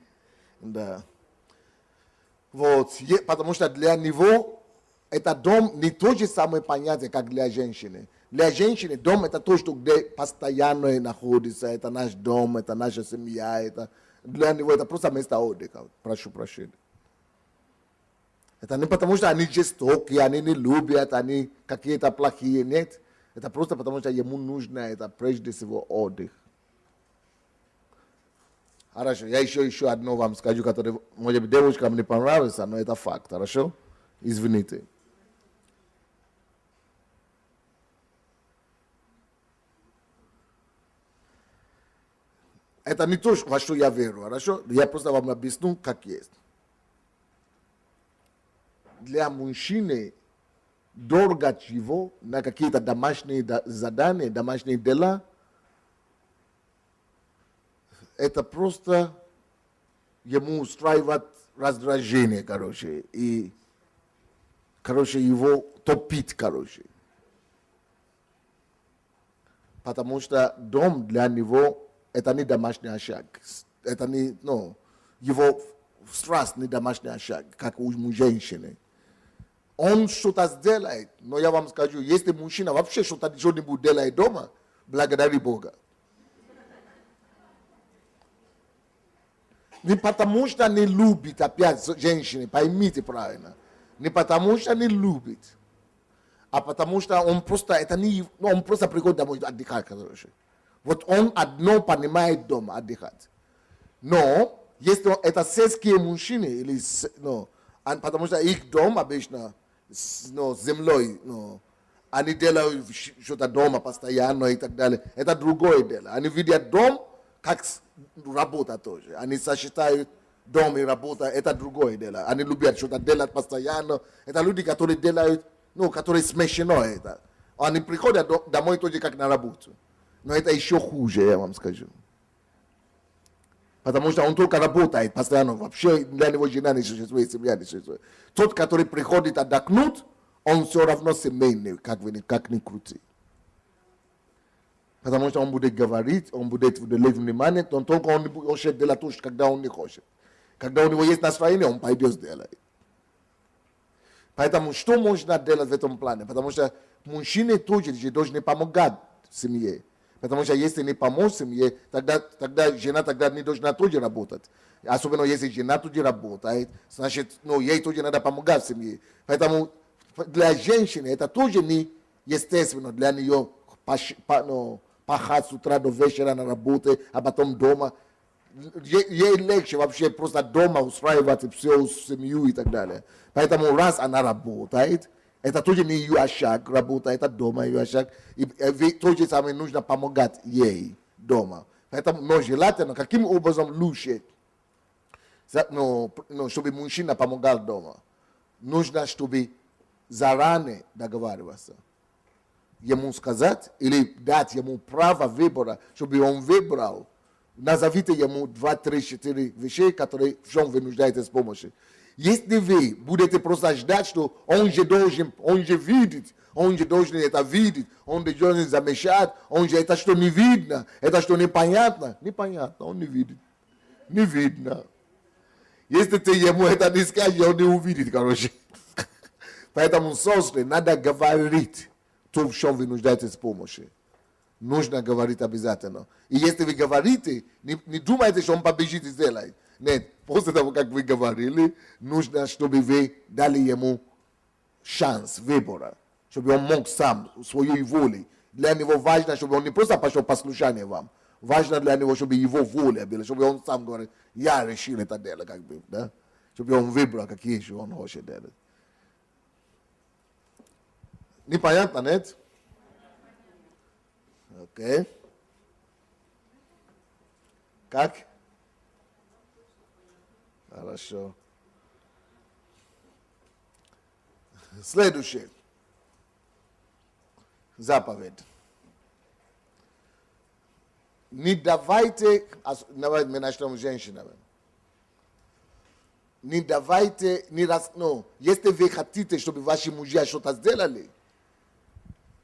Да. Вот, потому что для него это дом не то же самое понятие, как для женщины. Для женщины дом это то, что где постоянно находится, это наш дом, это наша семья, это для него это просто место отдыха. Прошу прощения. Это не потому, что они жестокие, они не любят, они какие-то плохие, нет. Это просто потому, что ему нужно это прежде всего отдых. Хорошо, я еще одно вам скажу, которое, может быть, девушкам не понравится, но это факт, хорошо? Извините. Это не то, во что я верю, хорошо? Я просто вам объясню, как есть. Для мужчины дорого его на какие-то домашние задания, домашние дела, это просто ему устраивает раздражение, и, его топит, Потому что дом для него это не домашний очаг. Это не, его страсть не домашний очаг, как у женщины. Он что-то сделает. Но я вам скажу, если мужчина вообще что-нибудь делает дома, благодари Бога. Не потому что не любит опять женщины, поймите правильно. Не потому что не любит, а потому что он просто, он просто приходит домой отдыхать, короче. Вот он одно понимает дома отдыхать. Но, если это сельские мужчины, или, потому что их дом обычно с землей, они делают что-то дома постоянно и так далее. Это другое дело. Они видят дом как работа тоже. Они сочетают дом и работа, это другое дело. Они любят что-то делать постоянно. Это люди, которые делают, которые смешно это. Они приходят домой тоже как на работу. Но это еще хуже, я вам скажу. Потому что он только работает постоянно. Вообще для него жена не существует, семья не существует. Тот, который приходит отдохнуть, он все равно семейный, как ни крути. Потому что он будет говорить, он будет уделять внимание, но только он хочет делать то, когда он не хочет. Когда у него есть настроение, он пойдет сделать. Поэтому что можно делать в этом плане? Потому что мужчины тоже должны помогать семье. Потому что если не помочь семье, тогда жена не должна тоже работать. Особенно если жена тоже работает, значит, ей тоже надо помогать семье. Поэтому для женщины это тоже не естественно для нее пахать с утра до вечера на работе, а потом дома. Ей легче вообще просто дома устраивать все, семью и так далее. Поэтому раз она работает, это тоже не ее очаг, работа, это дома ее очаг. И то же самое нужно помогать ей дома. Поэтому, но желательно, каким образом лучше, чтобы мужчина помогал дома? Нужно, чтобы заранее договариваться. Ему сказать или дать ему право выбора, чтобы он выбрал. Назовите ему 2, 3, 4 вещей, которые в чем вы нуждаетесь помощи. Если вы будете просто ждать, что он же видит, он же должен это видеть, он же должен замечать, он же это что не видно, это что непонятно. Непонятно, он не видит. Не видно. Если ты ему это не скажешь, он не увидит, короче. Поэтому, собственно, надо говорить то, в чем вы нуждаетесь помощи. Нужно говорить обязательно. И если вы говорите, не думайте, что он побежит и сделает. Нет, после того, как вы говорили, нужно, чтобы вы дали ему шанс выбора. Чтобы он мог сам, своей волей. Для него важно, чтобы он не просто пошел послушание вам. Важно для него, чтобы его воля была, чтобы он сам говорит, я решил это дело, как бы, да? Чтобы он выбрал, какие еще он хочет делать. Непонятно, нет? Окей. Как? Хорошо. Следующее. Заповедь. Не давайте, давайте мы начнем с женщинами. Не давайте, если вы хотите, чтобы ваши мужья что-то сделали,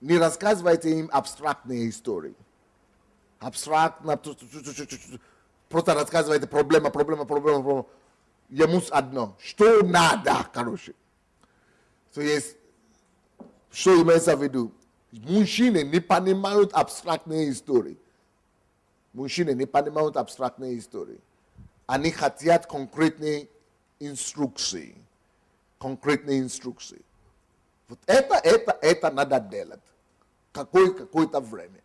не рассказывайте им абстрактные истории. Абстрактно, просто рассказывайте проблема. Ему одно. Что надо, короче. То есть, что имеется в виду? Мужчины не понимают абстрактные истории. Мужчины не понимают абстрактные истории. Они хотят конкретные инструкции. Вот это надо делать. Какое-то время.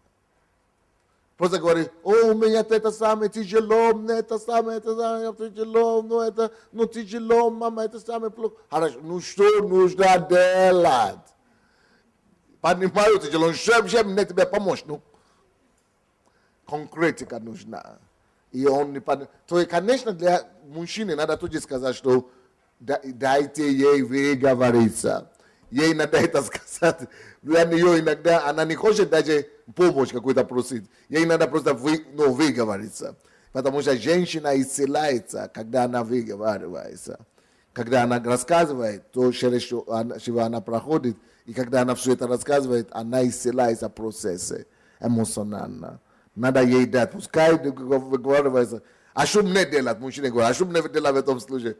Просто говорит, у меня это самое тяжело, мне это самое тяжело, тяжело, мама, это самое плохо. Хорошо, что нужно делать? Понимаю, тяжело, чем мне тебе помочь? Конкретика нужна. И он не понимает. То есть, конечно, для мужчины надо тоже сказать, что дайте ей выговориться. Ей надо это сказать. Для нее иногда она не хочет даже помощь какую-то просить. Ей надо просто выговориться. Потому что женщина исцеляется, когда она выговаривается. Когда она рассказывает то, через что она проходит, и когда она все это рассказывает, она исцеляется в процессе эмоционально. Надо ей дать. Пускай выговаривается. А что мне делать? Мужчина говорит, а что мне делать в этом случае?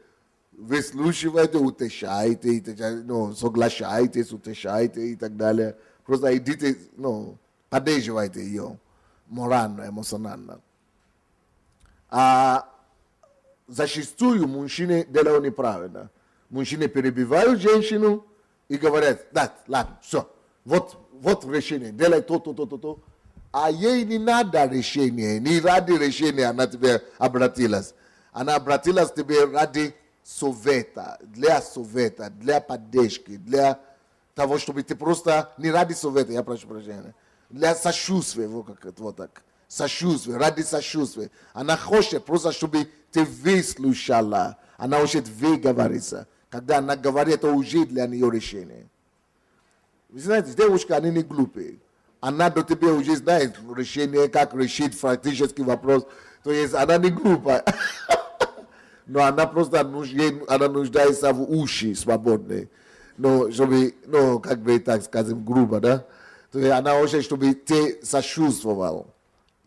выслушивайте, утешайте, ну, соглашайтесь, утешайте и так далее. Просто идите, ну, поддерживайте ее морально, эмоционально. А зачастую мужчины делают неправильно. Мужчины перебивают женщину и говорят, да, ладно, все, вот решение, делай то. А ей не надо решение, не ради решения она тебе обратилась. Она обратилась к тебе ради совета, для поддержки, для того, чтобы ты просто, не ради совета, я прошу прощения, для сочувствия, вот так, сочувствия, ради сочувствия. Она хочет просто, чтобы ты выслушала, она хочет выговориться. Когда она говорит, это уже для нее решение. Вы знаете, девушки, они не глупые. Она до тебя уже знает решение, как решить практический вопрос. То есть она не глупая. Но она просто она нуждается в уши свободные. Но чтобы, ну, как бы так скажем, грубо, да? То есть она хочет, чтобы ты сочувствовал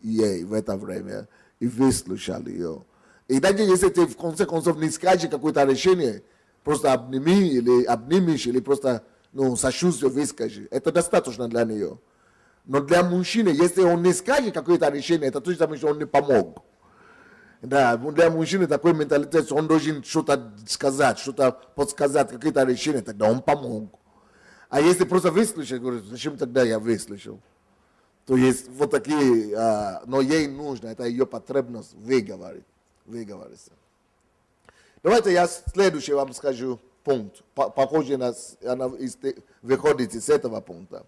ей в это время и выслушал ее. И даже если ты в конце концов не скажешь какое-то решение, просто обнимешь или просто, ну, сочувствие выскажи. Это достаточно для нее. Но для мужчины, если он не скажет какое-то решение, это точно, что он не помог. Да, для мужчины такой менталитет, что он должен что-то сказать, что-то подсказать, какие-то решения, тогда он помог. А если просто выслушать, говорит, зачем тогда я выслушал? То есть вот такие, но ей нужно, это ее потребность выговориться. Давайте я следующий вам скажу пункт, похожий на, выходит из этого пункта.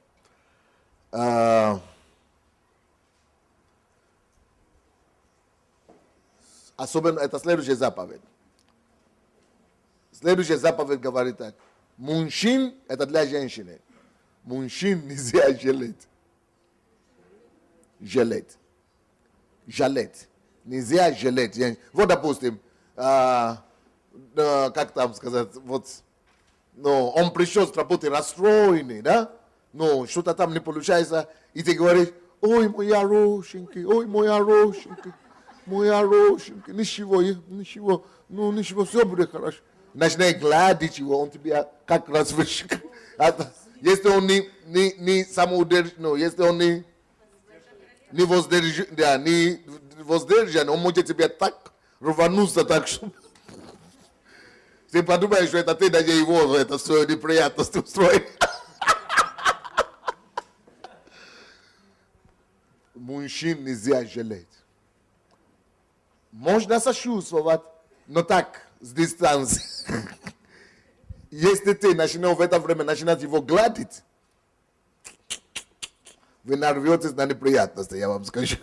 Особенно это следующая заповедь. Следующая заповедь говорит так. Мужчин это для женщины. Мужчин нельзя жалеть. Жалеть. Нельзя жалеть. Вот, допустим, как там сказать, вот, ну, он пришел с работы расстроенный, да? Ну, что-то там не получается, и ты говоришь, ой, мой хорошенький, ничего, ну, ничего, все будет хорошо. Начинай гладить его, он тебя как раз вышел. Если он не самоудержан, если он не воздержан, он может тебя так рвануться, так что... Ты подумаешь, что это ты даже его это все неприятности устроил. Мужчин нельзя жалеть. Можно сочувствовать, но так, с дистанции. Если ты начинаешь в это время начинать его гладить, вы нарветесь на неприятности, я вам скажу.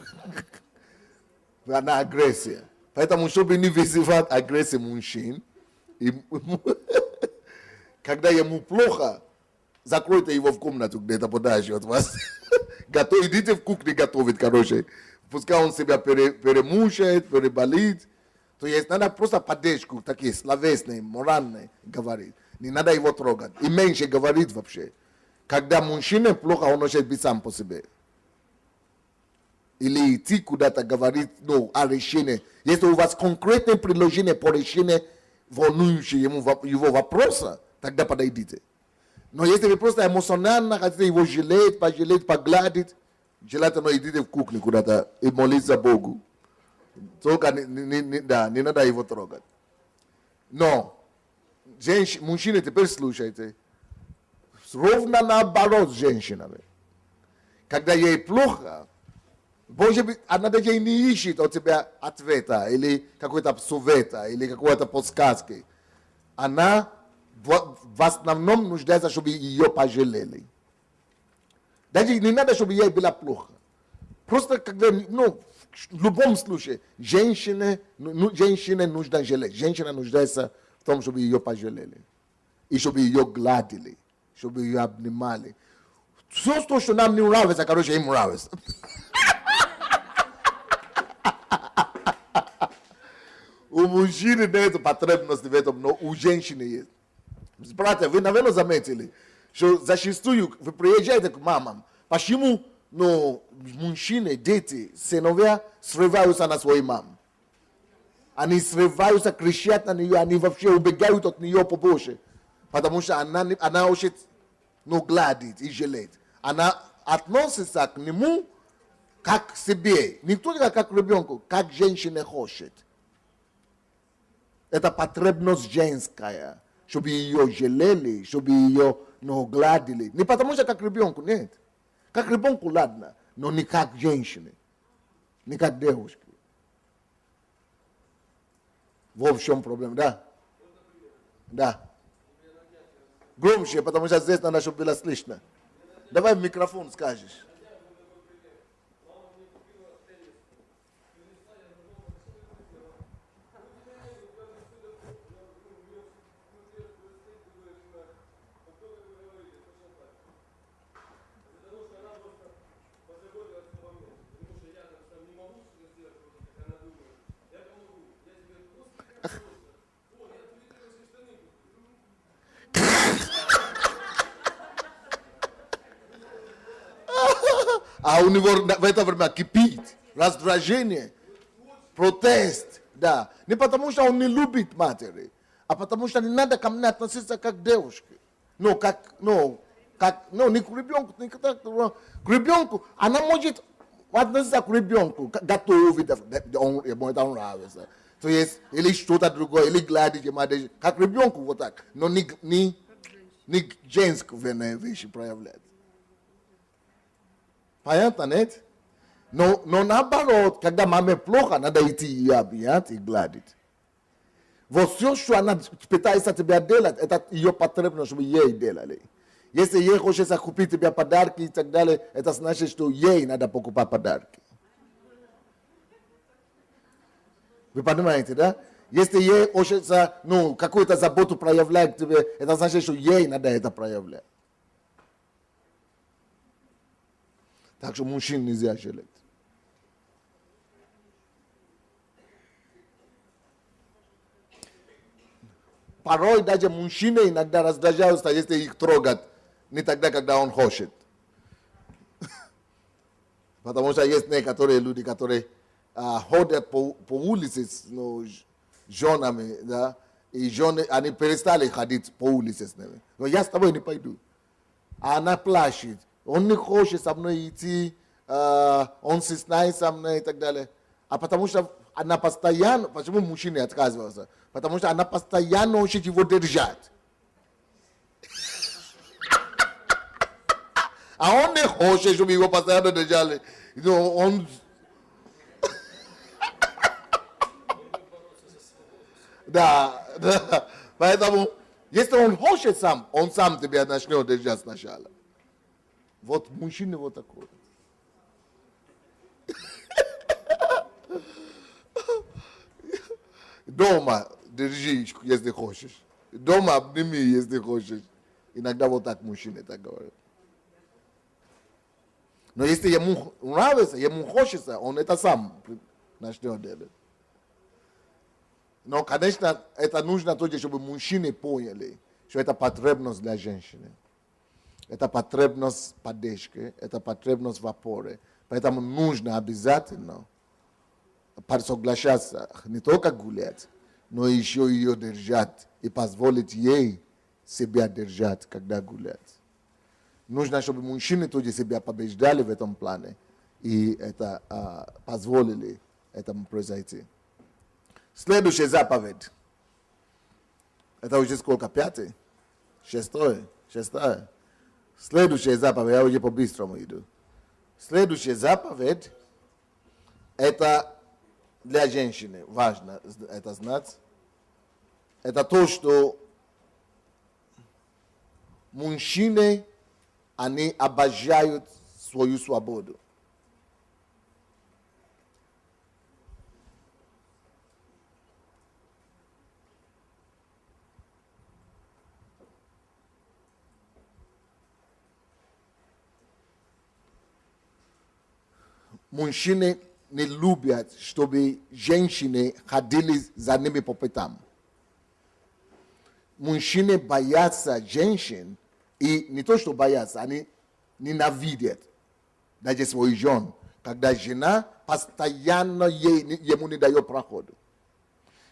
На агрессию. Поэтому, чтобы не вызывать агрессию мужчин, когда ему плохо, закройте его в комнату где-то подальше от вас. Идите в кухню готовить, короче. Пускай он себя перемучает, переболит. То есть надо просто поддержку, такие словесные, моральные говорить. Не надо его трогать. И меньше говорить вообще. Когда мужчине плохо, он может быть сам по себе. Или идти куда-то говорить, ну, о решении. Если у вас конкретное предложение по решению волнующие его вопроса, тогда подойдите. Но если вы просто эмоционально хотите его жалеть, погладить, желательно идите в кухню куда-то и молиться Богу. Только не надо его трогать. Но, мужчины, теперь слушайте. Ровно наоборот с женщинами. Когда ей плохо, может быть, она даже и не ищет от тебя ответа, или какой-то совета, или какой-то подсказки. Она в основном нуждается, чтобы ее пожалели. Даже не надо, чтобы ей было плохо. Просто когда, ну, в любом случае, женщина нужна жалеть. Женщина нуждается в том, чтобы ее пожалели. И чтобы ее гладили, чтобы ее обнимали. Все то, что нам не нравится, короче, им нравится. У мужчины нет потребности в этом, но у женщины есть. Братья, вы, наверное, заметили, что зачастую вы приезжаете к мамам. Почему, ну, мужчины, дети, сыновья срываются на свои мам? Они срываются, кричат на нее, они вообще убегают от нее побольше. Потому что она очень, гладит и жалеет. Она относится к нему как к себе. Не только как к ребенку, как женщина хочет. Это потребность женская, чтобы ее жалели, чтобы ее гладили. Не потому что как ребенку, нет. Как ребенку ладно, но не как женщине, не как девушке. Вот в чем проблема, да? Да. Громче, потому что здесь надо, чтобы было слышно. Давай в микрофон скажешь. А у него в это время кипит раздражение, протест, да. Не потому что он не любит матери, а потому что не надо ко мне относиться как к девушке. Не к ребенку, не к ребенку. Она может относиться к ребенку, готовить, ему это нравится. То есть, или что-то другое, или гладить, как ребенку вот так, но не женские вещи проявлять. Понятно, нет? Но наоборот, когда маме плохо, надо идти ее объять и гладить. Вот все, что она пытается тебя делать, это ее потребность, чтобы ей делали. Если ей хочется купить тебе подарки и так далее, это значит, что ей надо покупать подарки. Вы понимаете, да? Если ей хочется, какую-то заботу проявлять тебе, это значит, что ей надо это проявлять. Так что мужчин нельзя жалеть. Порой даже мужчины иногда раздражаются, если их трогать, не тогда, когда он хочет. Потому что есть некоторые люди, которые ходят по улице с женами, да, и жены, они перестали ходить по улице с ними. Но я с тобой не пойду. А она плачет. Он не хочет со мной идти, он стесняется со мной и так далее. А потому что она постоянно, почему мужчины отказываются? Потому что она постоянно хочет его держать. А он не хочет, чтобы его постоянно держали. Он... Да. Поэтому, если он хочет сам, он сам тебя начнет держать сначала. Вот мужчина вот такой. Дома держи, если хочешь. Дома обними, если хочешь. Иногда вот так мужчины так говорят. Но если ему нравится, ему хочется, он это сам начнет делать. Но, конечно, это нужно тоже, чтобы мужчины поняли, что это потребность для женщины. Это потребность поддержки, это потребность в опоре. Поэтому нужно обязательно соглашаться, не только гулять, но еще ее держать и позволить ей себя держать, когда гулять. Нужно, чтобы мужчины тоже себя побеждали в этом плане и это позволили этому произойти. Следующая заповедь. Это уже сколько? 5? 6? Следующая заповедь, я уже по-быстрому иду. Следующая заповедь, это для женщины важно это знать. Это то, что мужчины, они обожают свою свободу. Мужчины не любят, чтобы женщины ходили за ними по пятам. Мужчины боятся женщин, и не то, что боятся, они ненавидят даже свою жену, когда жена постоянно ему не дает проходу.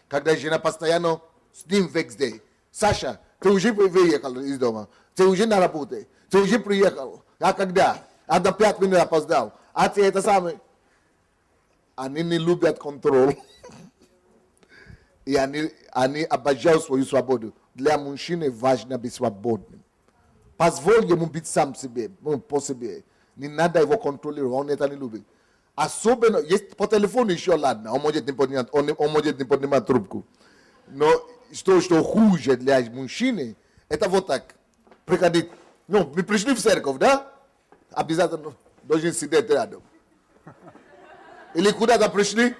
Когда жена постоянно с ним везде. Саша, ты уже выехал из дома, ты уже на работе, ты уже приехал. А когда? А до 5 минут опоздал. А ты это самое. Они не любят контроль. И они обожают свою свободу. Для мужчины важно быть свободным. Позволь ему быть сам себе, по себе. Не надо его контролировать, он это не любит. Особенно, есть по телефону еще ладно, он может не поднимать трубку. Но что хуже для мужчины, это вот так. Приходить, мы пришли в церковь, да? Обязательно должен сидеть рядом. Или куда-то пришли,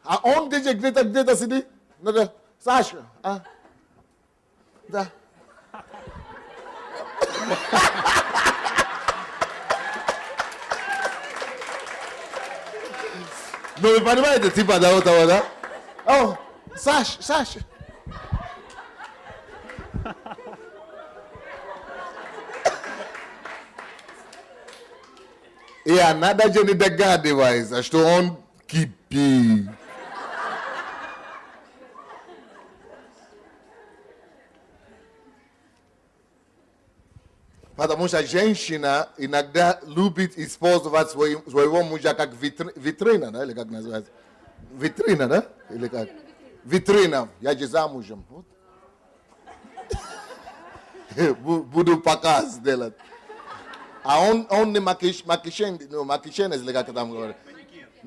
а он где-то сидит. Надо, Саша, да. Ну, вы понимаете, типа того, да? О, Саша. И она даже не догадывается, что он кипит. Потому что женщина иногда любит использовать своего мужа как витрина, да? Или как называется? Витрина, да? Или как? Витрина. Я же замужем. Вот. Буду показ делать. А он не макишенец, или как там говорят?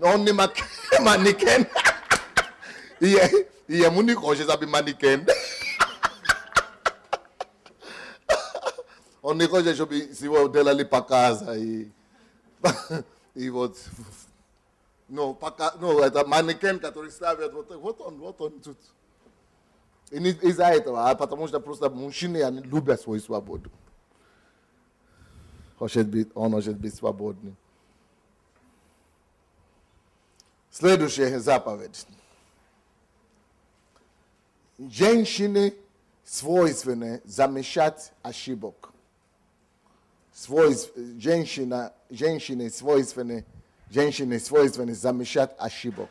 Он не манекен. И ему не хочет быть манекен. Он не хочет, чтобы его делали показ. И вот... это манекен, который ставят вот он тут. И не из-за этого, а потому что просто мужчины, они любят свою свободу. Он хочет быть свободным. Следующая заповедь. Женщине свойственно замечать ошибок. Женщине свойственно замечать ошибок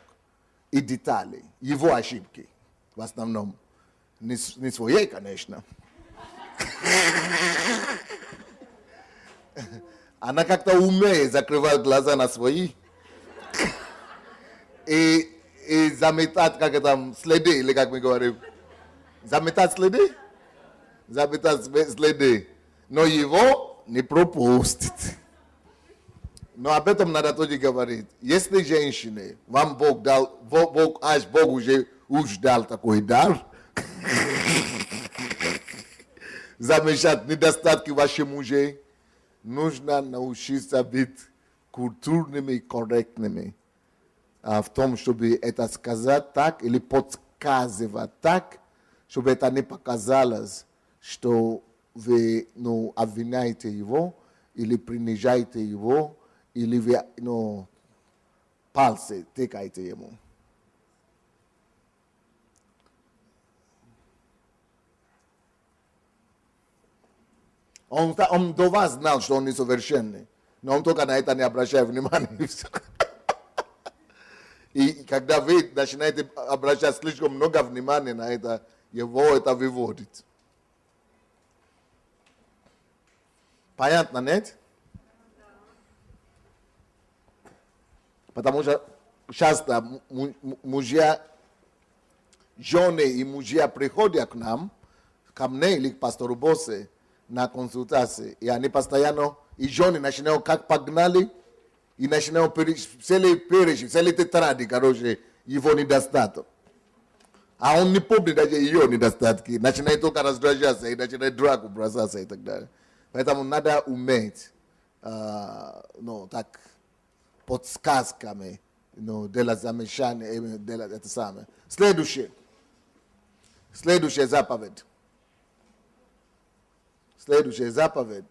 и детали, его ошибки, в основном. Не своей, конечно. Она как-то умеет закрывать глаза на свои и заметать, как там, следы, или как мы говорим. Заметать следы? Заметать следы. Но его не пропустит. Но об этом надо тоже говорить. Если женщине, вам Бог дал, Бог уже дал такой дар, замечать недостатки ваших мужей, нужно научиться быть культурными и корректными в том, чтобы это сказать так или подсказывать так, чтобы это не показалось, что вы обвиняете его или принижаете его, или вы пальцы тыкаете ему. Он до вас знал, что он несовершенный, но он только на это не обращает внимания. И когда вы начинаете обращать слишком много внимания на это, его это выводит. Понятно, нет? Потому что часто мужья, жены и мужья приходят к нам, ко мне или к пастору Босе, на консультации. И они постоянно, и жены начинают как погнали, и начинают целые тетради, короче, его недостаток. А он не помнит даже ее недостатки. Начинает только раздражаться, и начинает драку бросаться и так далее. Поэтому надо уметь, так, подсказками, делать замечания, делать это самое. Следующая заповедь. Следующая заповедь.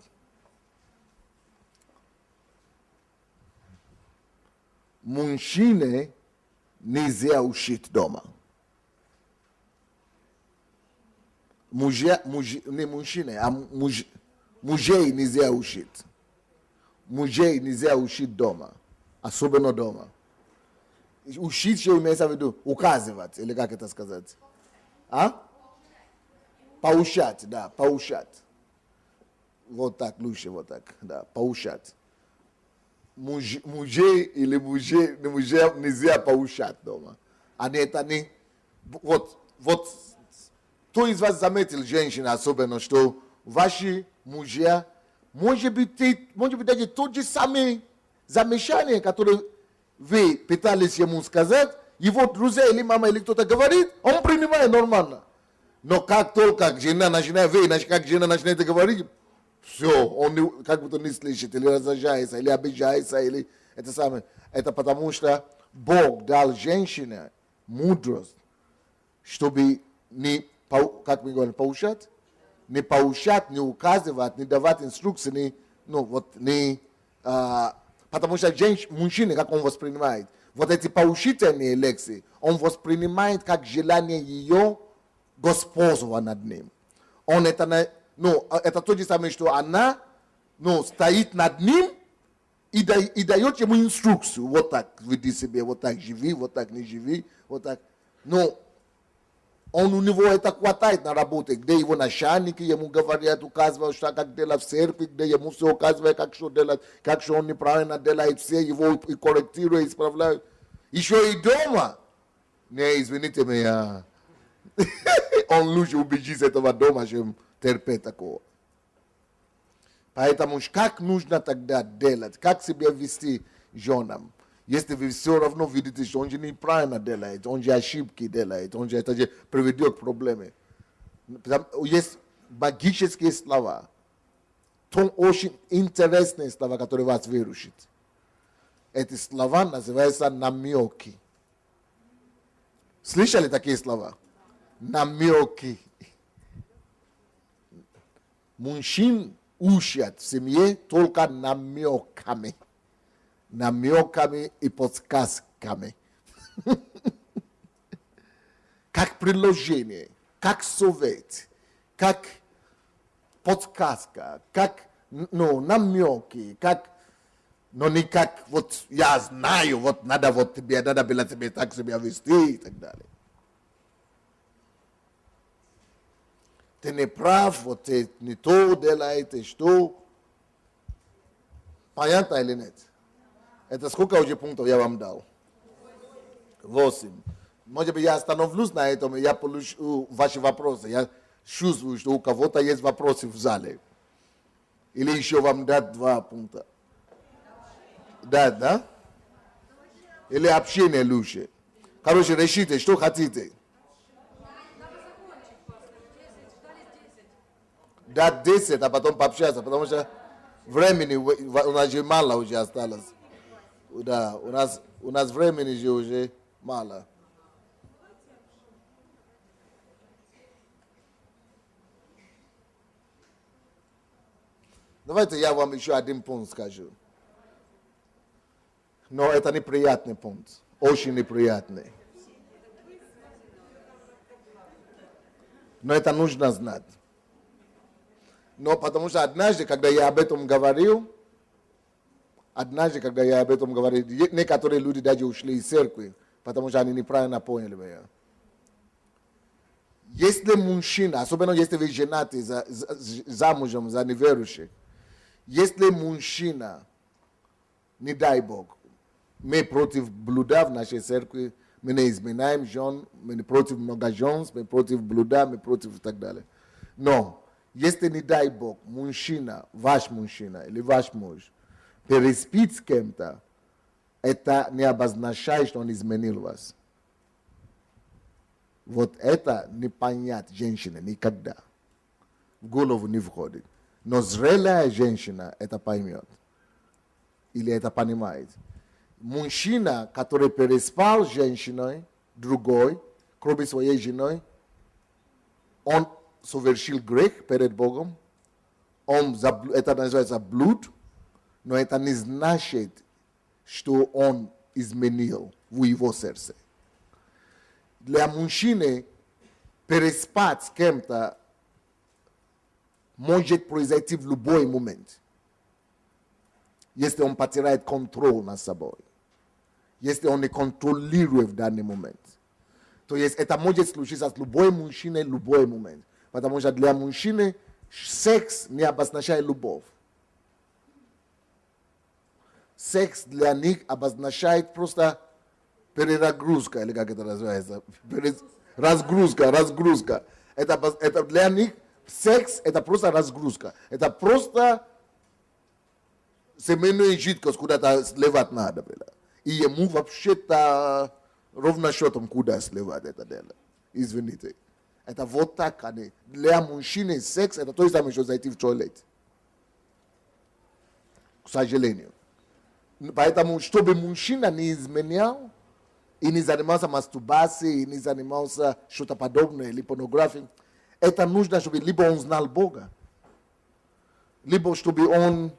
Мужчине нельзя учить дома. Не мужчине, а мужей нельзя учить. Мужей нельзя учить дома. Особенно дома. Ушить ще имеется в виду указывать, или как это сказать? А? Поучать, да, поучать. Вот так, лучше вот так, да, поучать. Мужей или мужей нельзя поучать дома. Они это не... Вот, кто из вас заметил, женщина особенно, что ваши мужья, может быть, даже тот же самый замечание, которое вы пытались ему сказать, его друзья или мама или кто-то говорит, он принимает нормально. Но как только жена начинает, как жена начинает говорить, все, он как будто не слышит, или раздражается, или обижается, или это самое. Это потому что Бог дал женщине мудрость, чтобы не, как мы говорим, поучать, не указывать, не давать инструкции, потому что мужчина, как он воспринимает, вот эти поучительные лекции, он воспринимает как желание ее господства над ним. Он это то же самое, что она стоит над ним и дает ему инструкцию. Вот так веди себя, вот так живи, вот так не живи, вот так. Но у него это хватает на работе, где его начальники ему говорят, указывают, что как делать в церкви, где ему все указывает, как что делать, как что он неправильно делает, все его и корректируют, исправляют. Еще и дома. Не, извините меня. Он лучше убежит с этого дома, чем терпеть такого. Поэтому как нужно тогда делать, как себя вести женам? Если вы все равно видите, что он же неправильно делает, он же ошибки делает, он же это же приведет к проблеме. Есть магические слова, то очень интересные слова, которые вас выручат. Эти слова называются намеки. Слышали такие слова? Намеки. Мужчин учат в семье только намеками. Намеками и подсказками. Как предложение, как совет, как подсказка, как намеки, как, но не как вот я знаю, вот надо было тебе так себя вести и так далее. Ты не прав, вот ты не то делаете, что. Понятно или нет? Это сколько уже пунктов я вам дал? 8. Может быть, я остановлюсь на этом, и я получу ваши вопросы. Я чувствую, что у кого-то есть вопросы в зале. Или еще вам дать 2 пункта. Да? Или общение лучше. Короче, решите, что хотите. Дать 10, а потом пообщаться, потому что времени у нас же мало уже осталось. Да, у нас времени же уже мало. Давайте я вам еще один пункт скажу. Но это неприятный пункт. Очень неприятный. Но это нужно знать. Но потому что однажды, когда я об этом говорил, некоторые люди даже ушли из церкви, потому что они неправильно поняли меня. Если мужчина, особенно если вы женаты, замужем, за неверующих, если мужчина, не дай Бог, мы против блуда в нашей церкви, мы не изменяем жен, мы не против много жен, мы против блуда, мы против и так далее. Но, если не дай Бог, мужчина, ваш мужчина или ваш муж, переспит с кем-то, это не обозначает, что он изменил вас. Вот это не понять женщине никогда. В голову не входит. Но зрелая женщина это поймет. Или это понимает. Мужчина, который переспал с женщиной, другой, кроме своей женой, он совершил грех перед Богом. Это называется блуд. Но это не значит, что он изменил в его сердце. Для мужчины переспать с кем-то может произойти в любой момент, если он потеряет контроль над собой. Este on nekontroliruję w danym moment. To jest, это может случиться с любой мужчиной в любой момент. Потому что для мужчины секс не обозначает любовь. Секс для них обозначает просто перезагрузка, или как это называется? Разгрузка. Это для них секс это просто разгрузка. Это просто семейная жидкость, куда-то сливать надо было. И ему вообще-то ровно счетом куда сливать это дело. Извините. Это вот так они. Для мужчины секс это то же самое, что зайти в туалет. К сожалению. Поэтому, чтобы мужчина не изменял, и не занимался мастурбацией, и не занимался что-то подобное, или порнографией, это нужно, чтобы либо он знал Бога, либо чтобы он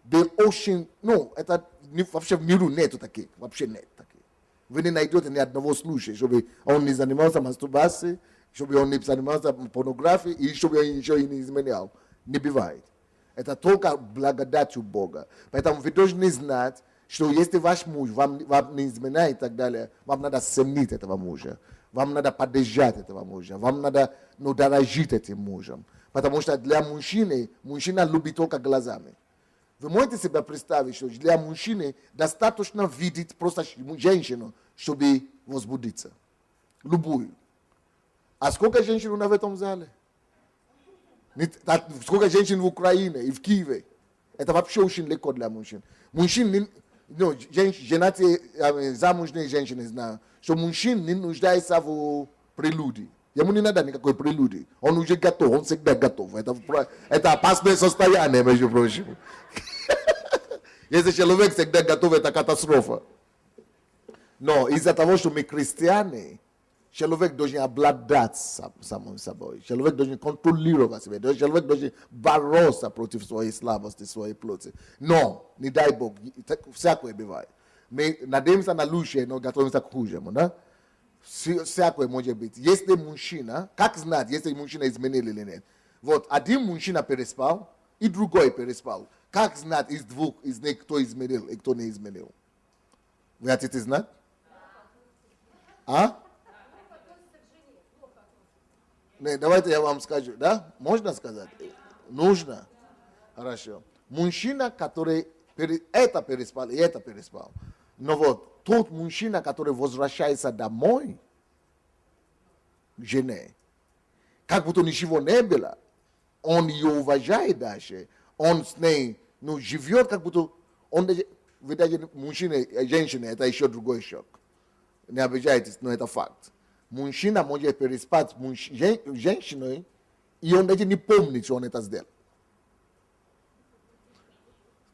был очень... Ну, это вообще в миру нету таких, вообще нет таких. Вы не найдете ни одного случая, чтобы он не занимался мастурбацией, чтобы он не занимался порнографией, и чтобы он еще и не изменял. Не бывает. Это только благодатью Бога. Поэтому вы должны знать, что если ваш муж вам не изменяет и так далее, вам надо ценить этого мужа. Вам надо поддержать этого мужа. Вам надо дорожить этим мужем. Потому что для мужчины, мужчина любит только глазами. Вы можете себе представить, что для мужчины достаточно видеть просто женщину, чтобы возбудиться. Любую. А сколько женщин в этом зале? Сколько женщин в Украине и в Киеве? Это вообще очень легко для мужчин. Мужчин, женатые, замужние женщины знают, что мужчин не нуждается в прелюдии. Ему не надо никакой прелюдии. Он уже готов, он всегда готов. Это опасное состояние, между прочим. Если человек всегда готов, это катастрофа. Но из-за того, что мы христиане, человек должен обладать самим собой. Человек должен контролировать себя. Человек должен бороться против своей слабости, своей плоти. Но, не дай Бог, всякое бывает. Мы надеемся на лучшее, но готовимся к худшему. Да? Всякое может быть. Если мужчина, как знать, если мужчина изменил или нет? Вот, один мужчина переспал, и другой переспал. Как знать из двух, из них, кто изменил и кто не изменил? Вы хотите знать? А? Не, давайте я вам скажу, да? Можно сказать? Нужно? Хорошо. Мужчина, который это переспал и это переспал. Но вот тот мужчина, который возвращается домой к жене, как будто ничего не было, он ее уважает дальше, он с ней живет, как будто он, вы даже мужчина и женщина, это еще другой шок. Не обижайтесь, но это факт. Мужчина может переспать с женщиной, и он даже не помнит, что он это сделал.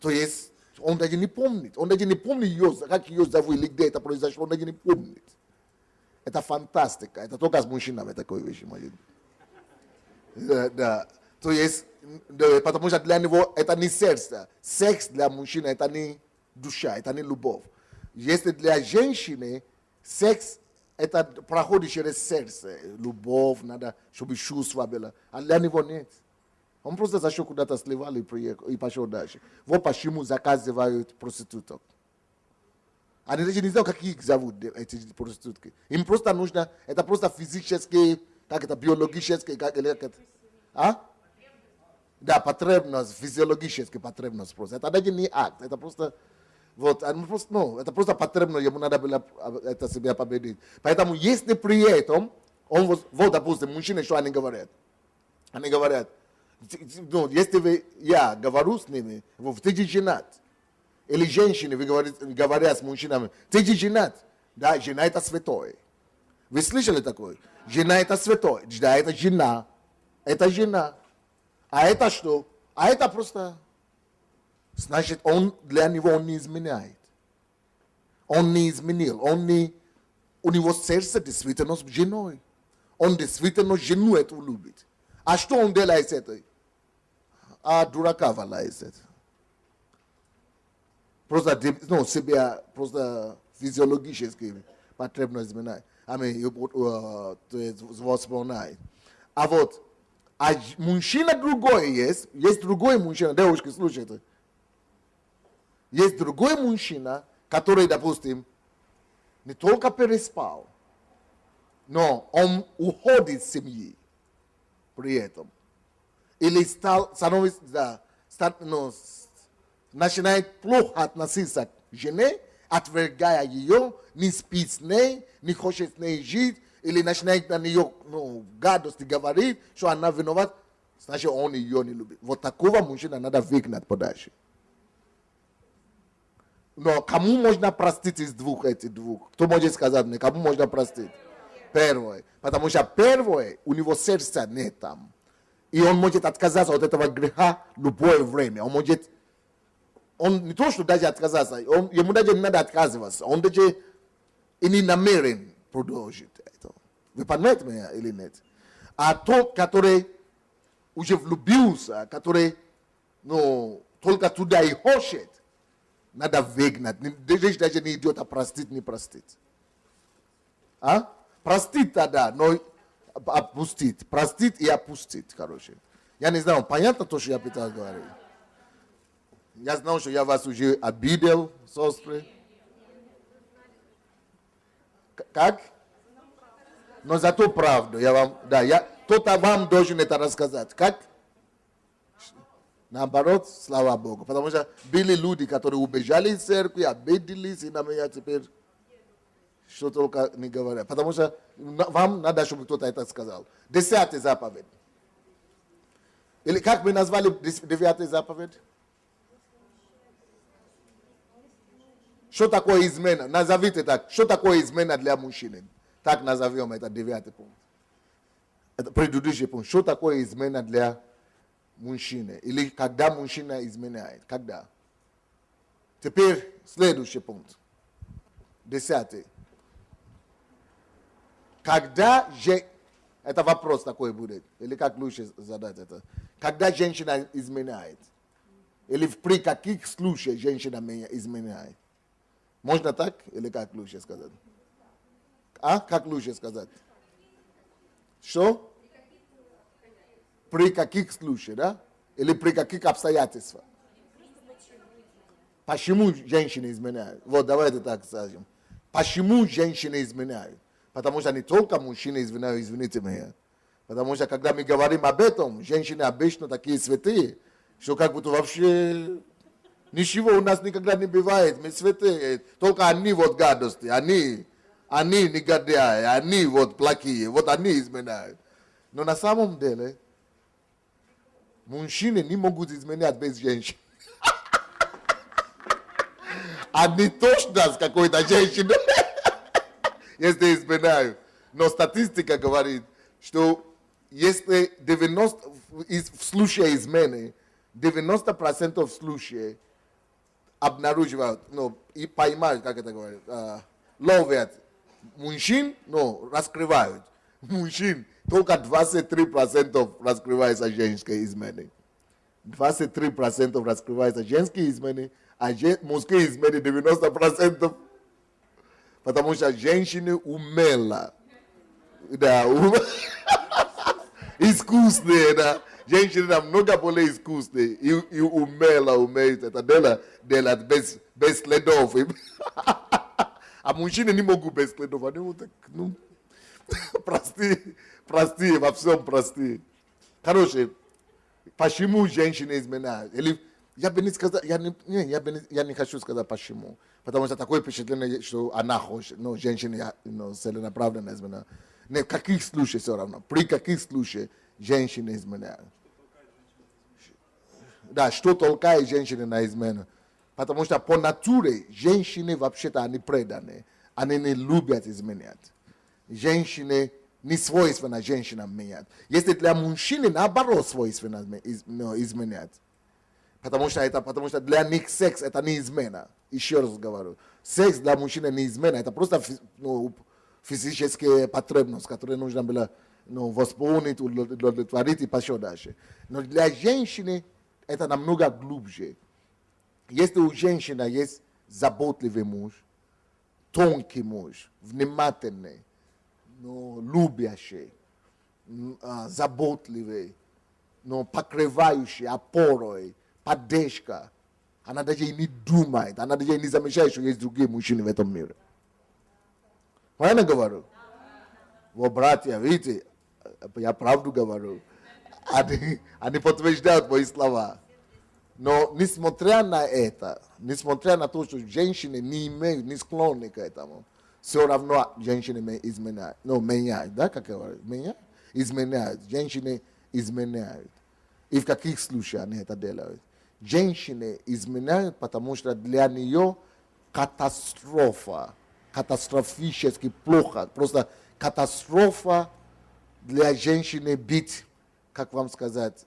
То есть, он даже не помнит. Он даже не помнит ее, как ее зовут, или где это произошло, он даже не помнит. Это фантастика. Это только с мужчинами такое вещи может быть. Да. То есть, потому что для него это не сердце. Секс для мужчины это не душа, это не любовь. Если для женщины секс это проходит через сердце. Любовь, надо, чтобы чувство было. А для него нет. Он просто зашел куда-то сливал и пошел дальше. Вот почему заказывают проституток. Они даже не знают, как их зовут, эти проститутки. Им просто нужно, это просто физически, как это, биологически, как это. А? Да, потребность, физиологическая потребность просто. Это даже не акт, это просто... Вот, это просто потребно, ему надо было это себя победить. Поэтому, если при этом, вот, допустим, мужчины, что они говорят? Они говорят, если я говорю с ними, ты же женат. Или женщины, говорят с мужчинами, ты же женат. Да, жена это святое. Вы слышали такое? Жена это святое. Да, это жена. Это жена. А это что? А это просто... Значит, для него он не изменяет. Он не изменил. У него сердце действительно с женой. Он действительно жену эту любит. А что он делает с этой? А дурака валяет это. Просто, себя просто физиологически потребно изменять. Восполняет. А вот, мужчина другой есть другой мужчина, девушки, слушайте. Есть другой мужчина, который, допустим, не только переспал, но он уходит с семьи при этом. Или начинает плохо относиться к жене, отвергая ее, не спит с ней, не хочет с ней жить, или начинает на нее гадости говорить, что она виновата, значит, он ее не любит. Вот такого мужчины надо выгнать подальше. Но кому можно простить из этих двух? Кто может сказать мне, кому можно простить? Первое. Потому что первое, у него сердца нет там. И он может отказаться от этого греха любое время. Он не то, что даже отказаться, ему даже не надо отказываться. Он даже и не намерен продолжить это. Вы понимаете меня или нет? А тот, который уже влюбился, который только туда и хочет, надо выгнать. Речь даже не идет о простить, не простить. А? Простить тогда, но опустить. Простить и опустить, короче. Я не знаю, понятно то, что я пытаюсь говорить? Я знаю, что я вас уже обидел, сестры. Как? Но зато правду. Кто-то вам должен это рассказать. Как? Наоборот, слава Богу. Потому что были люди, которые убежали из церкви, обиделись, и на меня теперь что только не говорят. Потому что вам надо, чтобы кто-то это сказал. 10-й заповедь. Или как мы назвали 9-й заповедь? Что такое измена? Назовите так. Что такое измена для мужчины? Так назовем это 9-й пункт. Это предыдущий пункт. Что такое измена для мужчины? Или когда мужчина изменяет? Когда? Теперь следующий пункт. 10-й. Когда же... Это вопрос такой будет. Или как лучше задать это? Когда женщина изменяет? Или при каких случаях женщина изменяет? Можно так? Или как лучше сказать? А? Как лучше сказать? Что? При каких случаях, да? Или при каких обстоятельствах? Почему женщины изменяют? Вот давайте так скажем. Почему женщины изменяют? Потому что не только мужчины изменяют, извините меня. Потому что когда мы говорим об этом, женщины обычно такие святые, что как будто вообще ничего у нас никогда не бывает. Мы святые. Только они вот гадости, они негодяи, они вот плохие, вот они изменяют. Но на самом деле, мужчины не могут изменять без женщин. Они точно с какой-то женщиной, если изменяют. Но статистика говорит, что если 90% в случае измены, 90% случаев обнаруживают, и поймают, как это говорят, ловят мужчин, раскрывают. Мужчин только 23% раскрывается женские измены. 23% раскрываются женские измены, а мужские измены 90%. Потому что женщины умела. Да, искусные, да. Женщины намного более искусные и умеют это делать без следов. А мужчины не могут без следов. Они вот так, простые, во всем простые. Короче, почему женщины изменяют? Или я бы не сказал, я не хочу сказать почему. Потому что такое впечатление, что она хочет, женщины целенаправленно изменяют. В каких случаях все равно? При каких случаях женщины изменяют? Да, что толкает женщины на измену? Потому что по натуре женщины вообще-то они преданы. Они не любят изменять. Женщины не свойственно женщинам менять. Если для мужчины наоборот свойственно изменять. Потому что для них секс это не измена. Еще раз говорю. Секс для мужчины не измена. Это просто физическая потребность, которую нужно было восполнить, удовлетворить и пошел дальше. Но для женщины это намного глубже. Если у женщины есть заботливый муж, тонкий муж, внимательный, любящий, заботливый, покрывающий, опорой, поддержка, Она даже и не думает, она даже и не замечает, что есть другие мужчины в этом мире. Правильно говорю? Вот, братья, видите, я правду говорю. Они подтверждают мои слова. Но несмотря на это, несмотря на то, что женщины не имеют, не склонны к этому, все равно женщины изменяют. Ну, меняют, да, как я говорю? Меняют? Изменяют. Женщины изменяют. И в каких случаях они это делают? Женщины изменяют, потому что для нее катастрофа, катастрофически плохо, просто катастрофа для женщины быть, как вам сказать,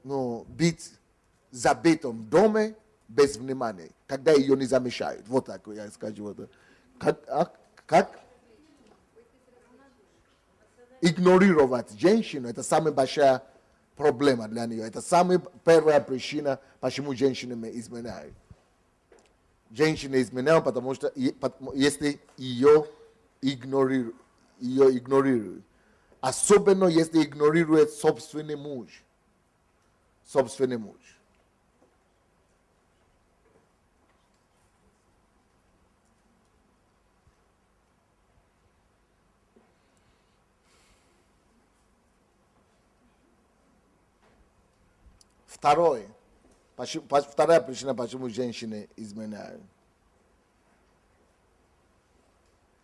ну, быть забитым в доме без внимания, когда ее не замечают. Вот так я скажу. Вот. Как? Игнорировать женщину, это самая большая проблема для нее. Это самая первая причина, почему женщины изменяют. Женщины изменяют, потому что если ее игнорируют. Особенно если игнорирует собственный муж. Собственный муж. Вторая причина, почему женщины изменяют.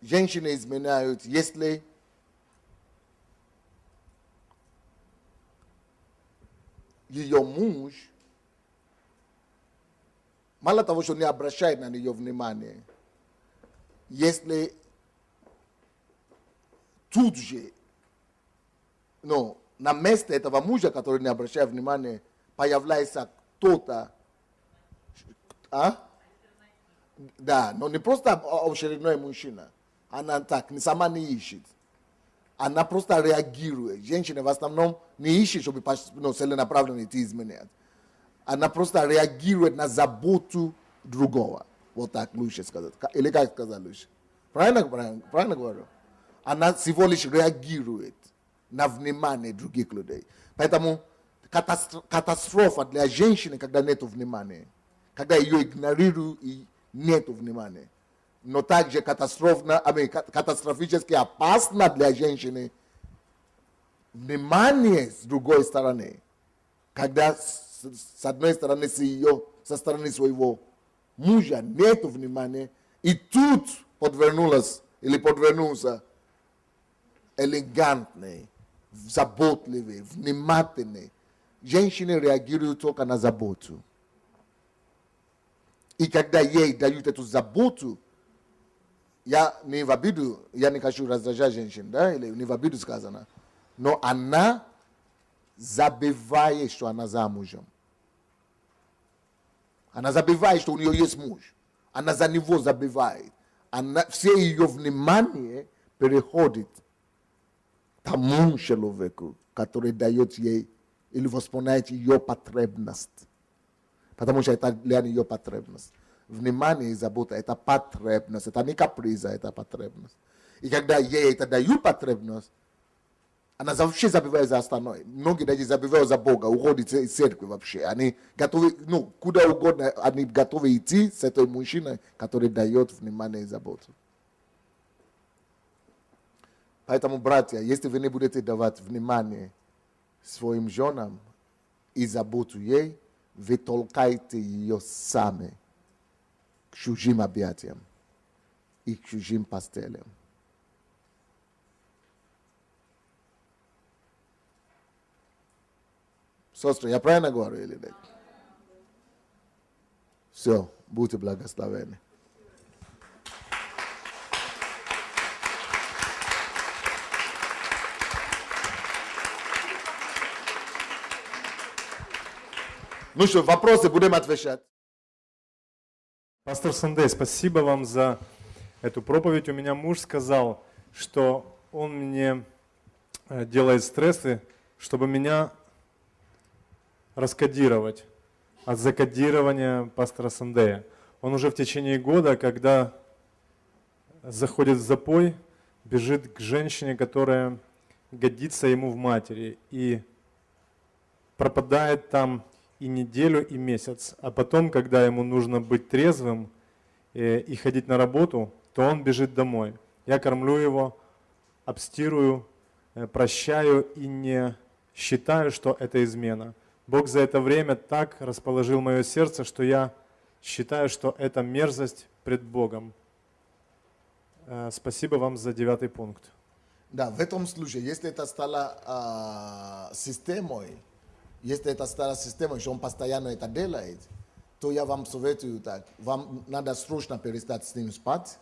Женщины изменяют, если ее муж, мало того, что не обращает на нее внимания, если тут же, ну, на месте этого мужа, который не обращает внимания, появляется кто-то, да, но не просто очередной мужчина, она так, сама не ищет. Она просто реагирует. Женщина в основном не ищет, чтобы целенаправленно идти изменять. Она просто реагирует на заботу другого. Вот так лучше сказать. Или как сказать лучше? Правильно говорю? Она всего лишь реагирует на внимание других людей. Поэтому катастрофа для женщины, когда нет внимания. Когда ее игнорируют и нет внимания. Но также катастрофически опасно для женщины внимание с другой стороны. Когда с одной стороны со стороны своего мужа нет внимания, и тут подвернулся элегантный, заботливый, внимательный. Женщины реагируют только на заботу. И когда ей дают эту заботу, я не в обиду, я не хочу раздражать женщин, да, или не в обиду сказано, но она забывает, что она замужем. Она забывает, что у нее есть муж. Она за него забывает. Все ее внимание переходит тому человеку, который дает ей или восполняет ее потребность. Потому что это для нее потребность. Внимание и забота – это потребность. Это не каприза, это потребность. И когда ей это дают потребность, она вообще забывает за остальное. Многие даже забывают за Бога, уходят из церкви вообще. Они готовы, куда угодно, они готовы идти с этой мужчиной, который дает внимание и заботу. Поэтому, братья, если вы не будете давать внимание своим женам и заботу ей, вы толкаете ее сами к чужим объятиям и к чужим постелям. Сестры, я правильно говорю или нет? Все, будьте благословенны. Ну что, вопросы будем отвечать. Пастор Сандей, спасибо вам за эту проповедь. У меня муж сказал, что он мне делает стрессы, чтобы меня раскодировать от закодирования пастора Сандея. Он уже в течение года, когда заходит в запой, бежит к женщине, которая годится ему в матери, и пропадает там и неделю, и месяц. А потом, когда ему нужно быть трезвым и ходить на работу, то он бежит домой. Я кормлю его, обстирую, прощаю и не считаю, что это измена. Бог за это время так расположил мое сердце, что я считаю, что это мерзость пред Богом. Спасибо вам за 9 пункт. Да, в этом случае, если это стало системой, что он постоянно это делает, то я вам советую так, вам надо срочно перестать с ним спать.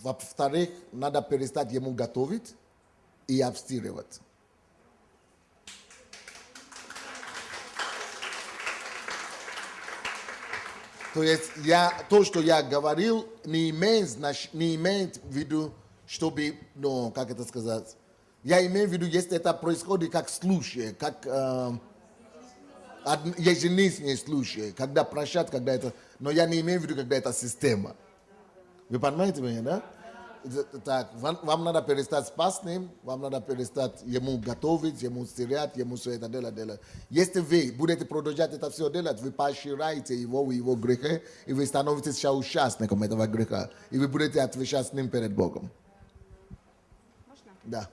Во-вторых, надо перестать ему готовить и обстирывать. То есть то, что я говорил, не имеет в виду, чтобы, как это сказать, я имею в виду, если это происходит как случай, как ежедневные случаи, когда прощать, когда это, но я не имею в виду, когда это система. Вы понимаете меня, да? Так, вам надо перестать спать с ним, вам надо перестать ему готовить, ему стирать, ему все это делать. Если вы будете продолжать это все делать, вы поощряете его в его грехе, и вы становитесь участником этого греха, и вы будете отвечать с ним перед Богом. Можно? Да.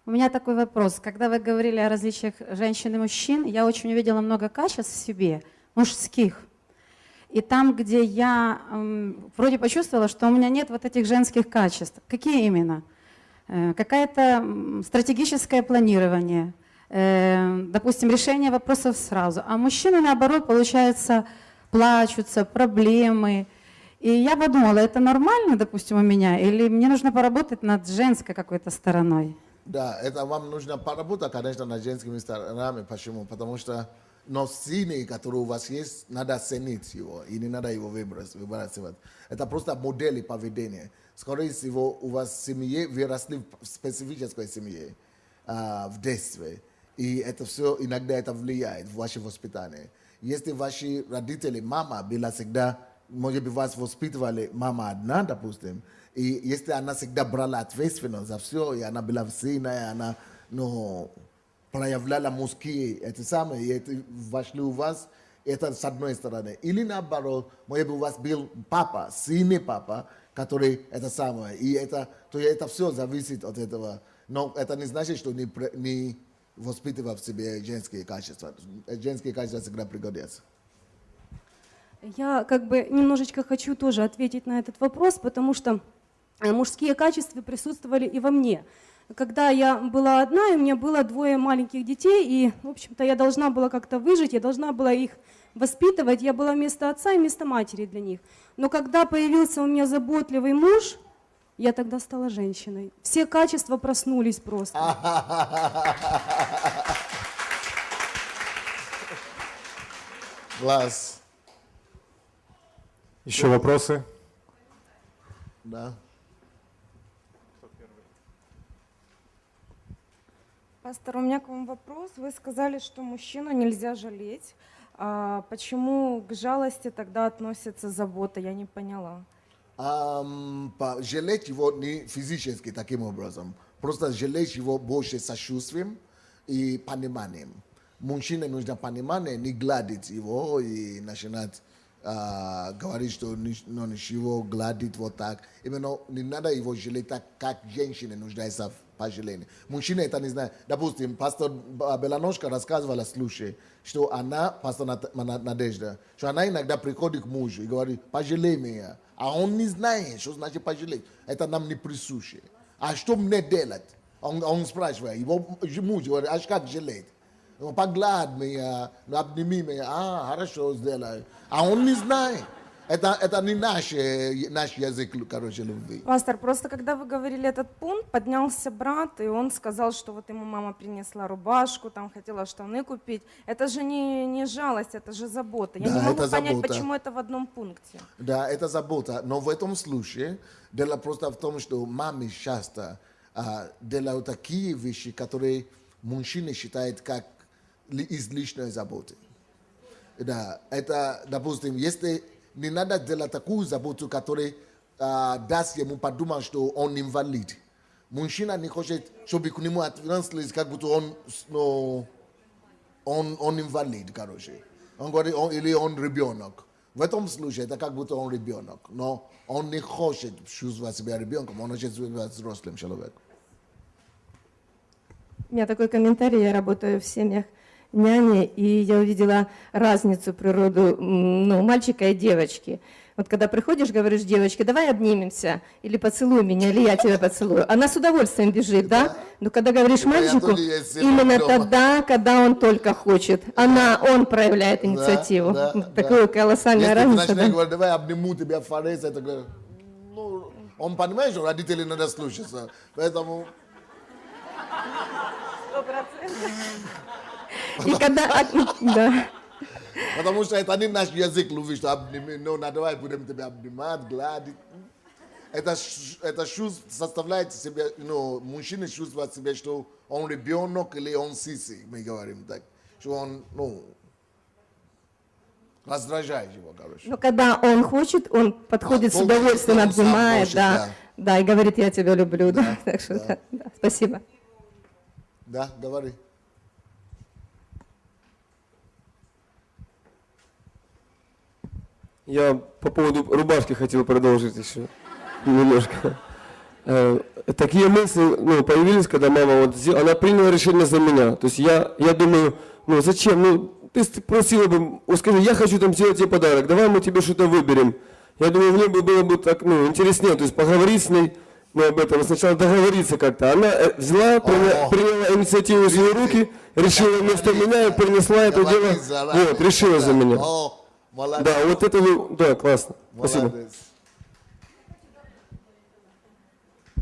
У меня такой вопрос. Когда вы говорили о различиях женщин и мужчин, я очень увидела много качеств в себе, мужских. И там, где я вроде почувствовала, что у меня нет вот этих женских качеств. Какие именно? Какое-то стратегическое планирование, допустим, решение вопросов сразу. А мужчины, наоборот, получается, плачутся, проблемы. И я подумала, это нормально, допустим, у меня, или мне нужно поработать над женской какой-то стороной? Да, это вам нужно поработать, конечно, над женскими сторонами. Почему? Потому что но сильный, который у вас есть, надо ценить его, и не надо его выбрасывать. Это просто модели поведения. Скорее всего, у вас в семье, вы росли в специфической семье, в детстве, и это все иногда это влияет в ваше воспитание. Если ваши родители, мама была всегда, может быть, вас воспитывали мама одна, допустим, и если она всегда брала ответственность за все, и она была сильная, она, проявляла мозги, это самое, и это вошли у вас, это с одной стороны. Или наоборот, может быть, у вас был папа, сильный папа, который это самое, и то это все зависит от этого. Но это не значит, что не воспитывал в себе женские качества. Женские качества всегда пригодятся. Я немножечко хочу тоже ответить на этот вопрос, потому что мужские качества присутствовали и во мне. Когда я была одна, и у меня было 2 маленьких детей, и, в общем-то, я должна была как-то выжить, я должна была их воспитывать, я была вместо отца и вместо матери для них. Но когда появился у меня заботливый муж, я тогда стала женщиной. Все качества проснулись просто. Класс. Еще вопросы? Да. Пастор, у меня к вам вопрос. Вы сказали, что мужчину нельзя жалеть. А почему к жалости тогда относится забота? Я не поняла. Жалеть его не физически таким образом. Просто жалеть его больше сочувствием и пониманием. Мужчине нужно понимание, не гладить его и начинать говорить, что ничего гладить вот так. Именно не надо его жалеть так, как женщина нуждается в пожалении. Мужчина это не знает. Допустим, пастор Беланошка рассказывала случай, что она, пастор Надежда, что она иногда приходит к мужу и говорит, пожалей меня. А он не знает, что значит пожалеть. Это нам не присуще. А что мне делать? Он спрашивает, его муж говорит, а как жалеть? Погладь меня, обними меня, хорошо сделай. А он не знает. Это не наш язык, любви. Пастор, просто когда вы говорили этот пункт, поднялся брат, и он сказал, что вот ему мама принесла рубашку, там хотела штаны купить. Это же не жалость, это же забота. Я не могу понять, почему это в одном пункте. Да, это забота. Но в этом случае дело просто в том, что мамы часто делают такие вещи, которые мужчины считают как излишней заботой. Да, это, допустим, если не надо делать такую заботу, которая даст ему подумать, что он инвалид. Мужчина не хочет, чтобы к нему отнеслись, как будто он инвалид, короче. Он говорит, или он ребенок. В этом случае это как будто он ребенок, но он не хочет чувствовать себя ребенком, он хочет чувствовать взрослым человеком. У меня такой комментарий, я работаю в семьях няни, и я увидела разницу природу мальчика и девочки. Вот когда приходишь, говоришь девочке, давай обнимемся, или поцелуй меня, или я тебя поцелую. Она с удовольствием бежит, да? Но когда говоришь мальчику, именно тогда, когда он только хочет, он проявляет инициативу. Да, Такая колоссальная разница. Если ты говоришь, давай обниму тебя, форейс, это он понимает, что родители надо слушаться, поэтому... 100%. И когда... Да. Потому что это не наш язык, любишь, что обними, но давай будем тебя обнимать, гладить. Это составляет себя, мужчина чувствует себя, что он ребенок или он сиси, мы говорим так. Что он, раздражает его, короче. Но когда он хочет, он подходит с удовольствием, обнимает, да, и говорит, я тебя люблю, да. Так что, да, спасибо. Да, говори. Я по поводу рубашки хотел продолжить еще немножко. Такие мысли появились, когда мама она приняла решение за меня. То есть я думаю, зачем? Ты просила бы, скажи, я хочу там сделать тебе подарок, давай мы тебе что-то выберем. Я думаю, мне было бы так, интереснее, то есть поговорить с ней об этом, сначала договориться как-то. Она взяла, приняла инициативу в свои руки, решила вместо меня и принесла это дело, решила за меня. Молодец. Да, вот это, да, классно. Спасибо. Молодец.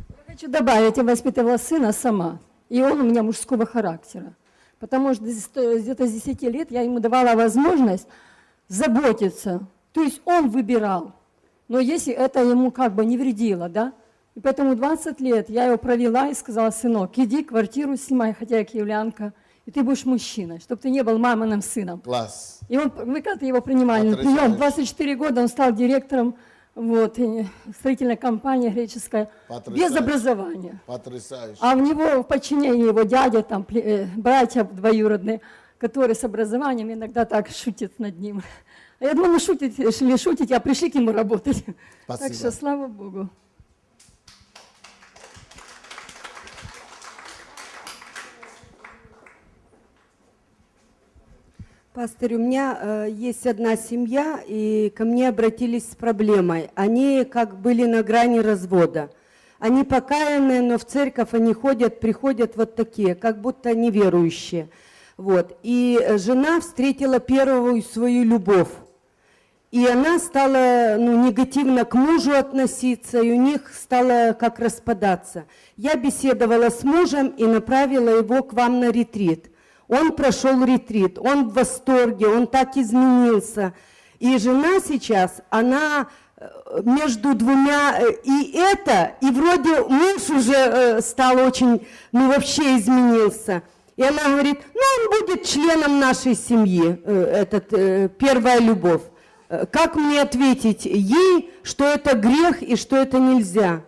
Я хочу добавить, я воспитывала сына сама, и он у меня мужского характера. Потому что где-то с 10 лет я ему давала возможность заботиться. То есть он выбирал, но если это ему как бы не вредило, да? И поэтому 20 лет я его провела и сказала, сынок, иди квартиру снимай, хотя я киевлянка, и ты будешь мужчиной, чтобы ты не был маминым сыном. Класс. И он, мы когда-то его принимали на прием, 24 года он стал директором строительной компании греческой, без образования. Потрясающе. А в него в подчинении его дядя, там, братья двоюродные, которые с образованием иногда так шутят над ним. А я думала, шутить, решили шутить, а пришли к нему работать. Спасибо. Так что слава Богу. Пастырь, у меня есть одна семья, и ко мне обратились с проблемой. Они как были на грани развода. Они покаянные, но в церковь они приходят вот такие, как будто неверующие. Вот. И жена встретила первую свою любовь. И она стала негативно к мужу относиться, и у них стало как распадаться. Я беседовала с мужем и направила его к вам на ретрит. Он прошел ретрит, он в восторге, он так изменился. И жена сейчас, она между двумя, и вроде муж уже стал очень, вообще изменился. И она говорит, он будет членом нашей семьи, первая любовь. Как мне ответить ей, что это грех и что это нельзя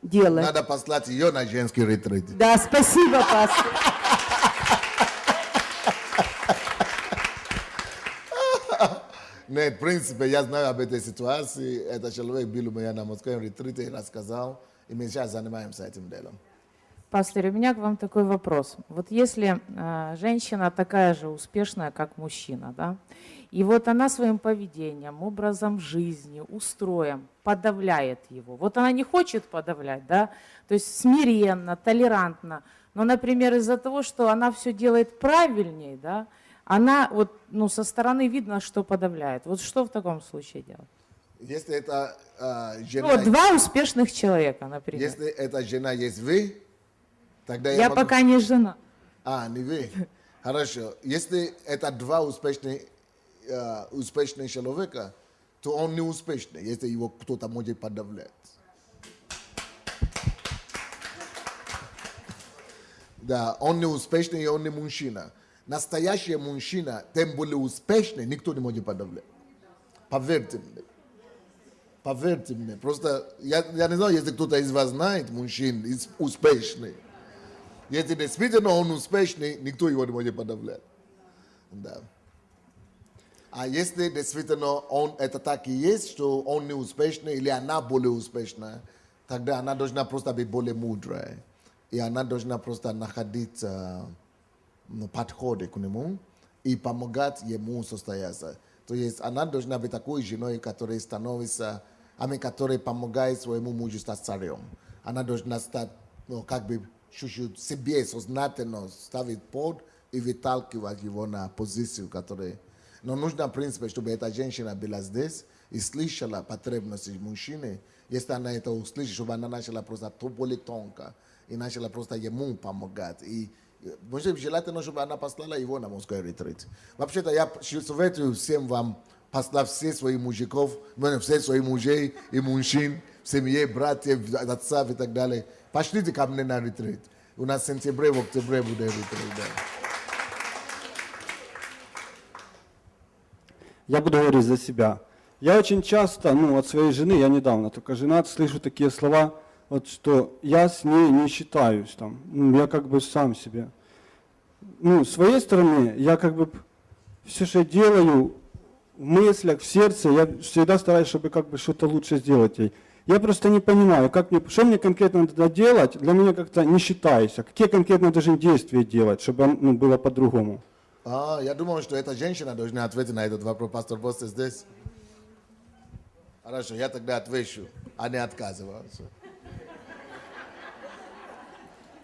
делать? Надо послать ее на женский ретрит. Да, спасибо, пастор. Нет, в принципе, я знаю об этой ситуации. Этот человек был у меня на мужском ретрите и рассказал. И мы сейчас занимаемся этим делом. Пастор, у меня к вам такой вопрос. Вот если женщина такая же успешная, как мужчина, да, и вот она своим поведением, образом жизни, устроем подавляет его. Вот она не хочет подавлять, да, то есть смиренно, толерантно, но, например, из-за того, что она все делает правильнее, да, она со стороны видно, что подавляет. Вот что в таком случае делать? Если это жена... два успешных человека, например. Если эта жена есть вы, тогда я могу... пока не жена. Не вы. Хорошо. Если это два успешных человека, то он не успешный, если его кто-то может подавлять. Да, он не успешный, и он не мужчина. Настоящий мужчина, тем более успешный, никто не может подавлять. Поверьте мне. Поверьте мне. Просто я не знаю, если кто-то из вас знает мужчин успешный. Если действительно он успешный, никто его не может подавлять. Да. А если действительно это так и есть, что он не успешный или она более успешная, тогда она должна просто быть более мудрая. И она должна просто находить подходы к нему и помогать ему состояться. То есть она должна быть такой женой, которая становится, которая помогает своему мужу стать царем. Она должна стать, как бы, чуть-чуть себе сознательно ставить под и выталкивать его на позицию, которая... Но нужно, в принципе, чтобы эта женщина была здесь и слышала потребности мужчины. Если она это услышит, чтобы она начала просто более тонко и начала просто ему помогать. И, может, желательно, чтобы она послала его на мужской ретрит. Вообще-то я советую всем вам послать все своих мужиков, все своих мужей и мужчин в семье, братьев, отцов и так далее. Пошлите ко мне на ретрит. У нас в сентябре, в октябре будет ретрит. Да. Я буду говорить за себя. Я очень часто, от своей жены, я недавно только женат, слышу такие слова, вот, что я с ней не считаюсь, я как бы сам себе. С своей стороны, я как бы все, что я делаю, в мыслях, в сердце, я всегда стараюсь, чтобы как бы что-то лучше сделать ей. Я просто не понимаю, что мне конкретно надо делать, для меня как-то не считаюсь, какие конкретно должны действия делать, чтобы было по-другому. Я думаю, что эта женщина должна ответить на этот вопрос. Пастор Босс здесь. Хорошо, я тогда отвечу, а не отказываюсь.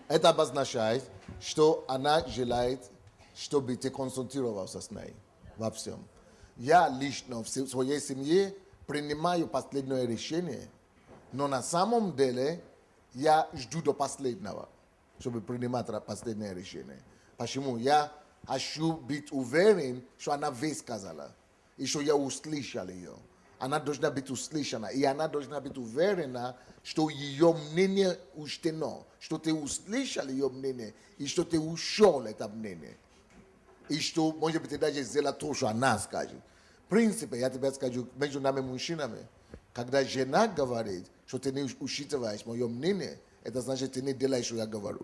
Это обозначает, что она желает, чтобы ты консультировался с ней во всем. Я лично в своей семье принимаю последнее решение, но на самом деле я жду до последнего, чтобы принимать последнее решение. Почему? Я хочу быть уверен, что она высказала, и что я услышал ее. Она должна быть услышана, и она должна быть уверена, что ее мнение учтено, что ты услышал ее мнение, и что ты ушел это мнение. И что, может быть, ты даже сделал то, что она скажет. В принципе, я тебе скажу, между нами мужчинами, когда жена говорит, что ты не учитываешь мое мнение, это значит, ты не делаешь, что я говорю.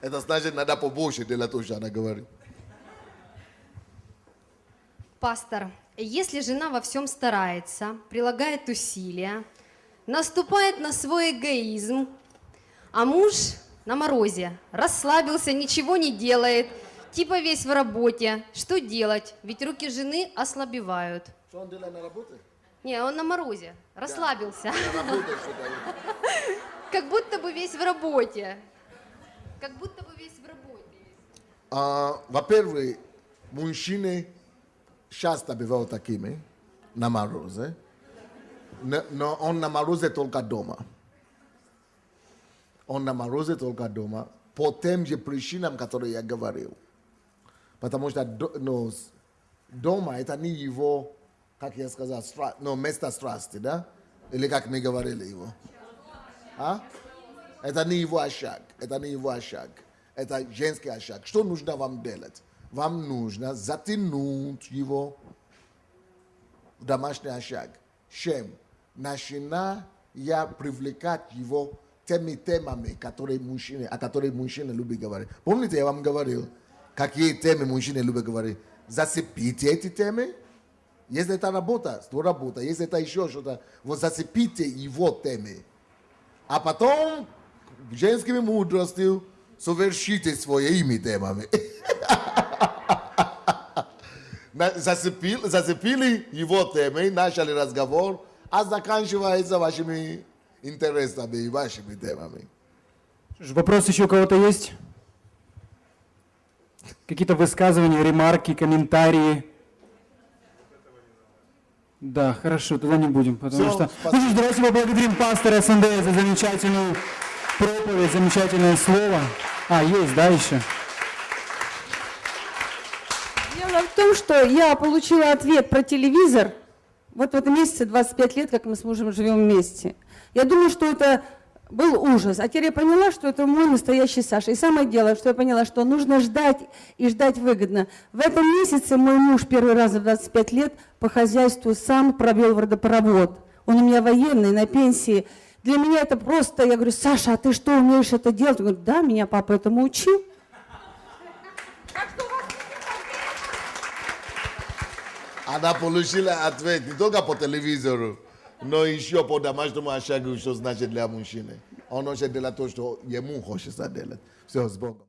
Это значит, надо побольше делать то, что она говорит. Пастор, если жена во всем старается, прилагает усилия, наступает на свой эгоизм, а муж на морозе, расслабился, ничего не делает, типа весь в работе, что делать? Ведь руки жены ослабевают. Что он делает на работе? Не, он на морозе, расслабился. Как будто бы весь в работе. Как будто бы весь в работе. Во-первых, мужчины часто бывают такими на морозе, но он на морозе только дома. Он на морозе только дома по тем же причинам, которые я говорил. Потому что дома это не его, как я сказал, место страсти, да? Или как мы говорили его. Это не его очаг, это не его очаг, это женский очаг. Что нужно вам делать? Вам нужно затянуть его в домашний очаг. Чем? Начиная привлекать его теми темами, о которых мужчины любят говорить. Помните, я вам говорил, какие темы мужчины любят говорить? Зацепите эти темы. Если это работа, то работа. Если это еще что-то, вот зацепите его темы. А потом женскими мудростью совершите своими темами. Зацепили его темы, начали разговор, а заканчивается вашими интересами и вашими темами. Вопрос еще у кого-то есть? Какие-то высказывания, ремарки, комментарии? Да, хорошо, тогда не будем, потому что... Ну что ж, давайте поблагодарим пастора СНД за замечательную проповедь, замечательное слово. Есть, да, еще? Дело в том, что я получила ответ про телевизор. Вот в этом месяце 25 лет, как мы с мужем живем вместе. Я думаю, что это был ужас. А теперь я поняла, что это мой настоящий Саша. И самое дело, что я поняла, что нужно ждать, и ждать выгодно. В этом месяце мой муж первый раз в 25 лет по хозяйству сам провел водопровод. Он у меня военный, на пенсии. Для меня это просто, я говорю, Саша, а ты что, умеешь это делать? Он говорит, да, меня папа этому учил. Она получила ответ не только по телевизору, но еще по домашнему очагу, что значит для мужчины. Он хочет делать то, что ему хочется делать. Все, с Богом.